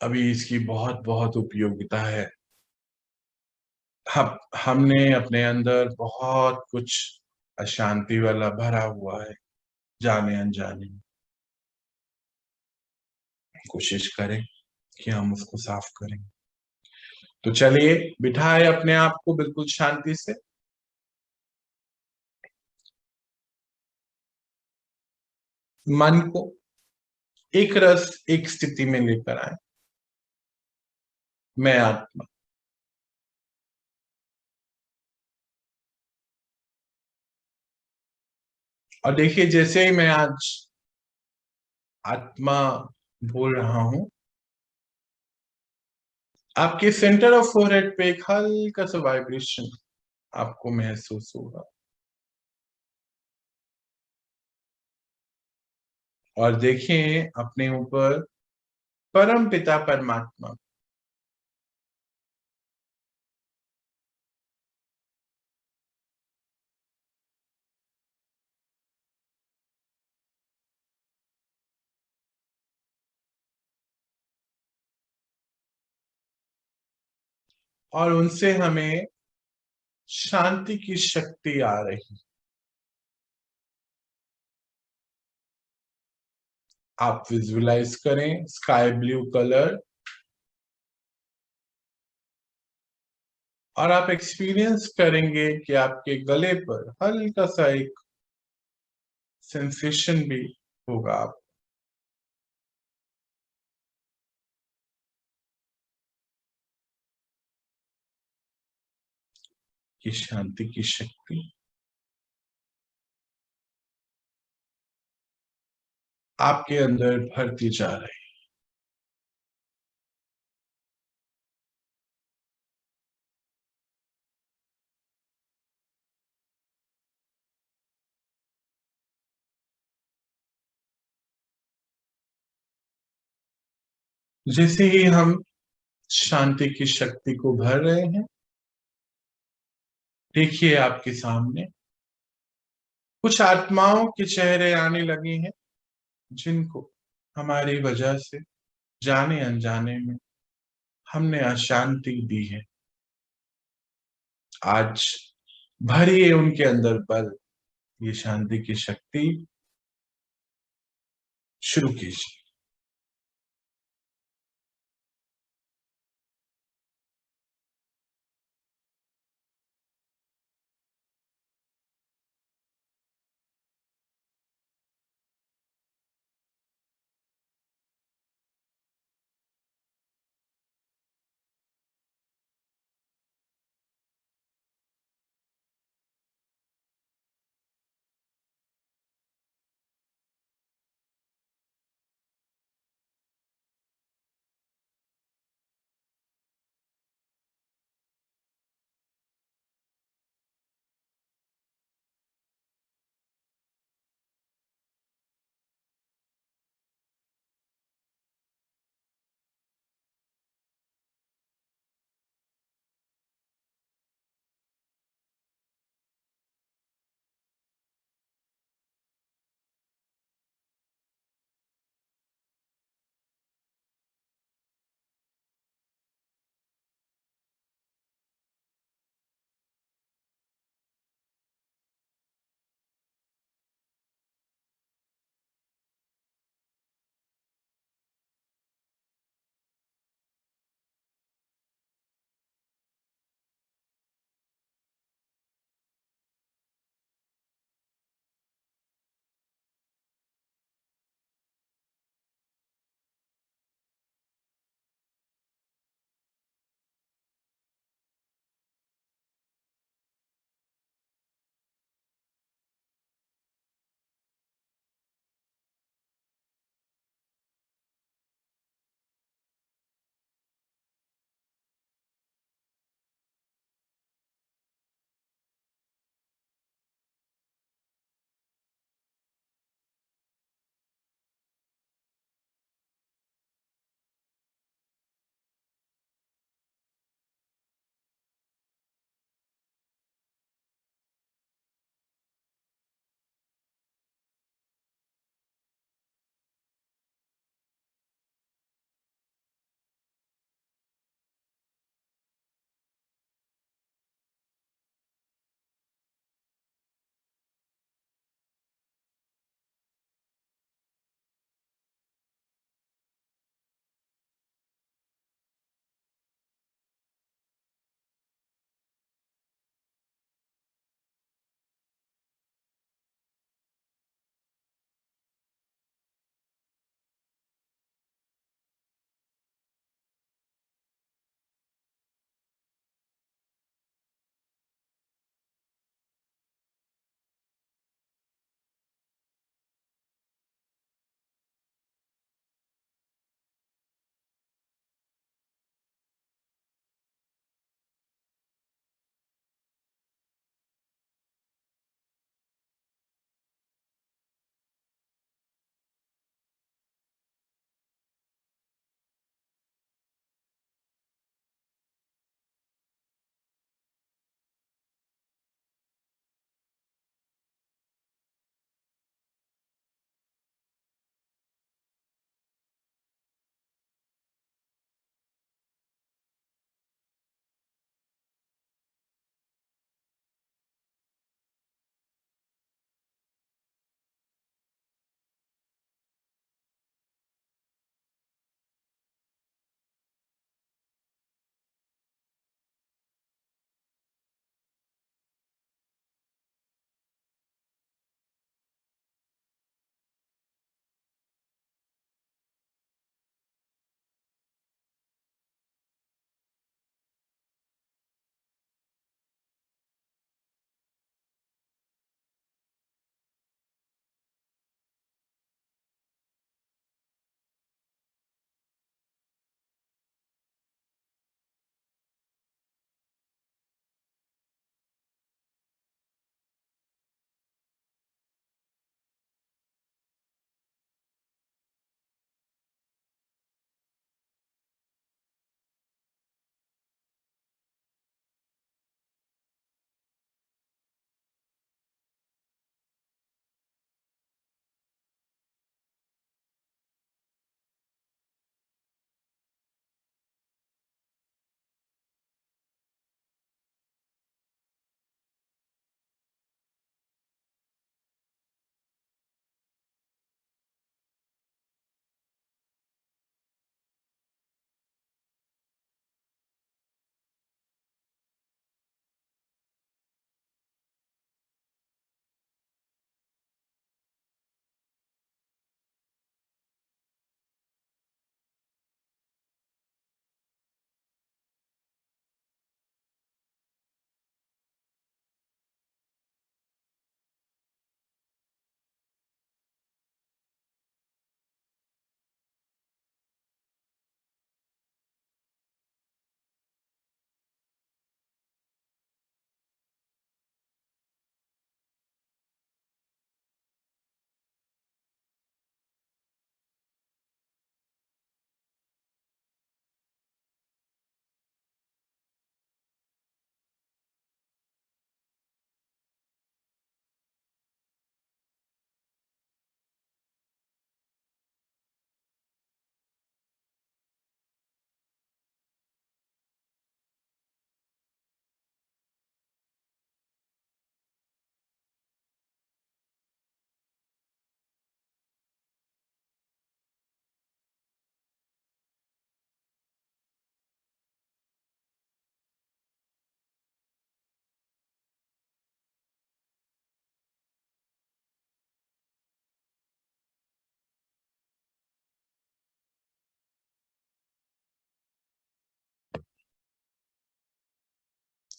अभी इसकी बहुत बहुत उपयोगिता है। हमने अपने अंदर बहुत कुछ अशांति वाला भरा हुआ है, जाने अनजाने में। कोशिश करें कि हम उसको साफ करें। तो चलिए, बिठाए अपने आप को बिल्कुल शांति से। मन को एक रस, एक स्थिति में लेकर आए। मैं आत्मा, और देखिए जैसे ही मैं आज आत्मा बोल रहा हूं, आपके सेंटर ऑफ फोरहेड पे एक हल्का सा वाइब्रेशन आपको महसूस होगा। और देखिए अपने ऊपर परम पिता परमात्मा और उनसे हमें शांति की शक्ति आ रही। आप विजुअलाइज करें स्काई ब्लू कलर, और आप एक्सपीरियंस करेंगे कि आपके गले पर हल्का सा एक सेंसेशन भी होगा। आप की शांति की शक्ति आपके अंदर भरती जा रही है। जैसे ही हम शांति की शक्ति को भर रहे हैं, देखिए आपके सामने कुछ आत्माओं के चेहरे आने लगे हैं, जिनको हमारी वजह से जाने अनजाने में हमने अशांति दी है। आज भरिए उनके अंदर बल, ये शांति की शक्ति शुरू कीजिए।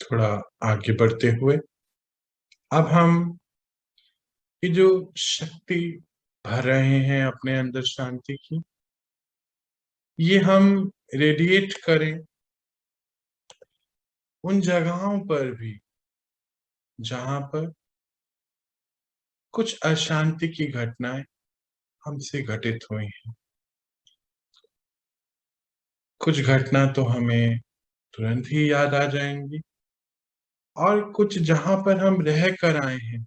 थोड़ा आगे बढ़ते हुए अब हम ये जो शक्ति भर रहे हैं अपने अंदर शांति की, ये हम रेडिएट करें उन जगहों पर भी जहां पर कुछ अशांति की घटनाएं हमसे घटित हुई हैं। कुछ घटना तो हमें तुरंत ही याद आ जाएंगी और कुछ जहां पर हम रह कर आए हैं,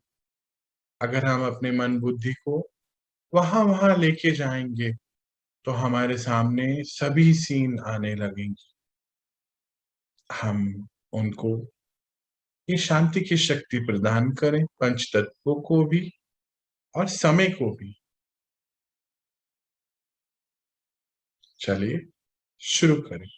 अगर हम अपने मन बुद्धि को वहां वहां लेके जाएंगे तो हमारे सामने सभी सीन आने लगेंगे। हम उनको ये शांति की शक्ति प्रदान करें, पंच तत्वों को भी और समय को भी। चलिए शुरू करें।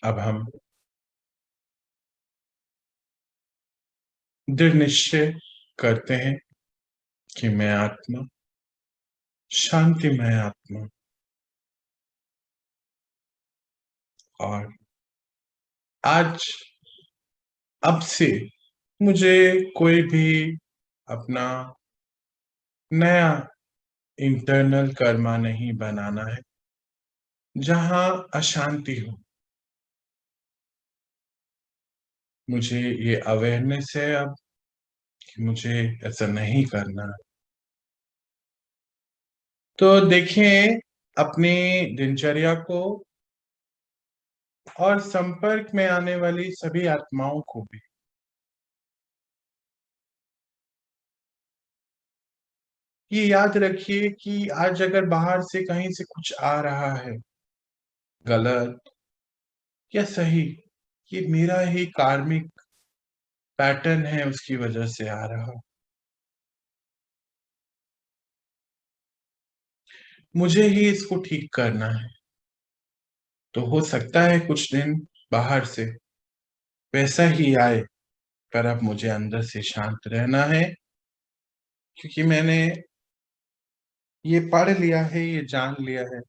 अब हम दृढ़ निश्चय करते हैं कि मैं आत्मा, शांतिमय आत्मा, और आज अब से मुझे कोई भी अपना नया इंटरनल कर्मा नहीं बनाना है जहां अशांति हो। मुझे ये अवेयरनेस है अब कि मुझे ऐसा नहीं करना। तो देखें अपनी दिनचर्या को और संपर्क में आने वाली सभी आत्माओं को भी। ये याद रखिए कि आज अगर बाहर से कहीं से कुछ आ रहा है, गलत या सही, ये मेरा ही कार्मिक पैटर्न है, उसकी वजह से आ रहा। मुझे ही इसको ठीक करना है। तो हो सकता है कुछ दिन बाहर से वैसा ही आए, पर अब मुझे अंदर से शांत रहना है, क्योंकि मैंने ये पढ़ लिया है, ये जान लिया है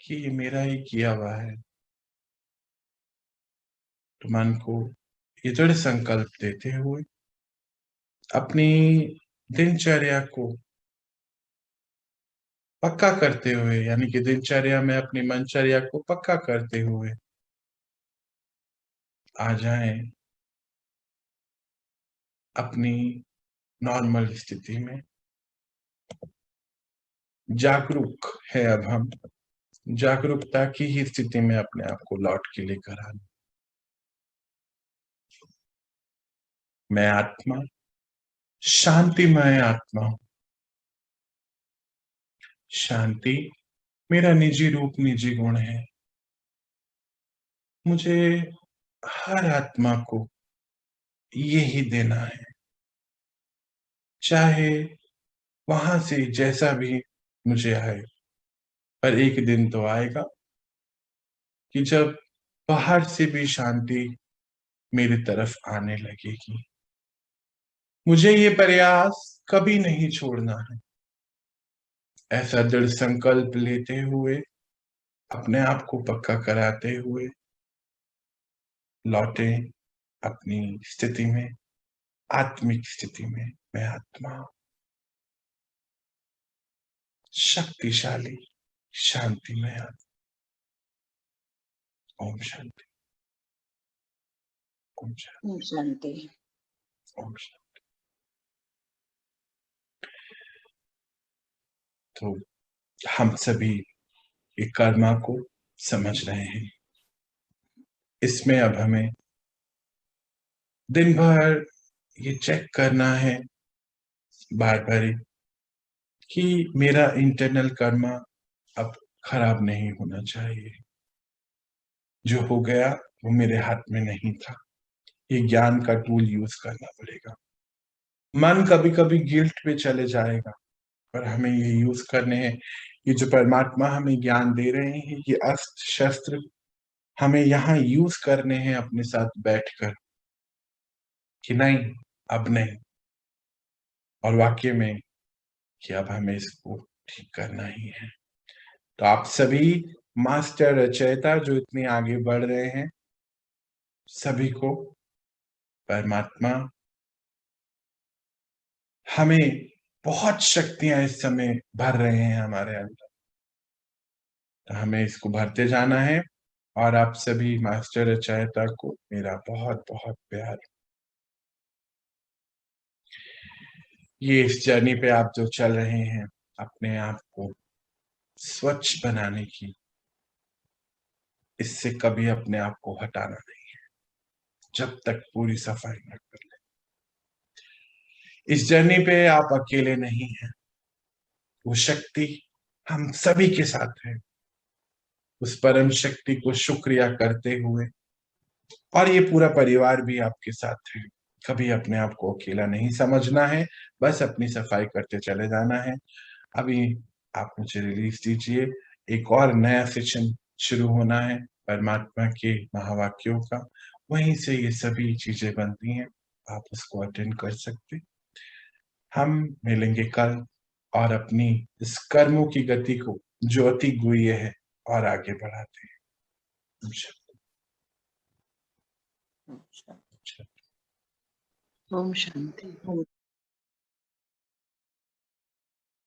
कि ये मेरा ही किया हुआ है। तो मन को ये दृढ़ संकल्प देते हुए अपनी दिनचर्या को पक्का करते हुए, यानी कि दिनचर्या में अपनी मनचर्या को पक्का करते हुए आ जाएं अपनी नॉर्मल स्थिति में। जागरूक है अब हम, जागरूकता की ही स्थिति में अपने आप को लौट के लेकर आना। मैं आत्मा, शांतिमय आत्मा हूं। शांति मेरा निजी रूप, निजी गुण है। मुझे हर आत्मा को ये ही देना है, चाहे वहां से जैसा भी मुझे आए। पर एक दिन तो आएगा कि जब बाहर से भी शांति मेरी तरफ आने लगेगी। मुझे ये प्रयास कभी नहीं छोड़ना है। ऐसा दृढ़ संकल्प लेते हुए, अपने आप को पक्का कराते हुए लौटे अपनी स्थिति में, आत्मिक स्थिति में। मैं आत्मा, शक्तिशाली, शांतिमय आत्मा। ओम शांति, ओम शांति, ओम शांति। ओम शांति। तो हम सभी एक कर्मा को समझ रहे हैं। इसमें अब हमें दिन भर ये चेक करना है बार बार कि मेरा इंटरनल कर्मा अब खराब नहीं होना चाहिए। जो हो गया वो मेरे हाथ में नहीं था। ये ज्ञान का टूल यूज करना पड़ेगा। मन कभी कभी गिल्ट पे चले जाएगा, पर हमें ये यूज करने हैं। ये जो परमात्मा हमें ज्ञान दे रहे हैं, ये अस्त्र शस्त्र हमें यहाँ यूज करने हैं अपने साथ बैठकर, कि नहीं अब नहीं, और वाकई में कि अब हमें इसको ठीक करना ही है। तो आप सभी मास्टर रचयिता जो इतने आगे बढ़ रहे हैं, सभी को परमात्मा हमें बहुत शक्तियां इस समय भर रहे हैं हमारे अंदर। तो हमें इसको भरते जाना है। और आप सभी मास्टर रचयिता को मेरा बहुत बहुत प्यार। ये इस जर्नी पे आप जो चल रहे हैं, अपने आप को स्वच्छ बनाने की, इससे कभी अपने आप को हटाना नहीं है जब तक पूरी सफाई न कर ले। इस जर्नी पे आप अकेले नहीं हैं। वो शक्ति हम सभी के साथ है। उस परम शक्ति को शुक्रिया करते हुए, और ये पूरा परिवार भी आपके साथ है, कभी अपने आप को अकेला नहीं समझना है। बस अपनी सफाई करते चले जाना है। अभी आप मुझे रिलीज दीजिए, एक और नया सेशन शुरू होना है। परमात्मा के महावाक्यों का, वहीं से ये सभी चीजें बनती हैं। आप उसको अटेंड कर सकते। हम मिलेंगे कल और अपनी इस कर्मों की गति को जो अति गुह्य है और आगे बढ़ाते हैं। ओम शांति।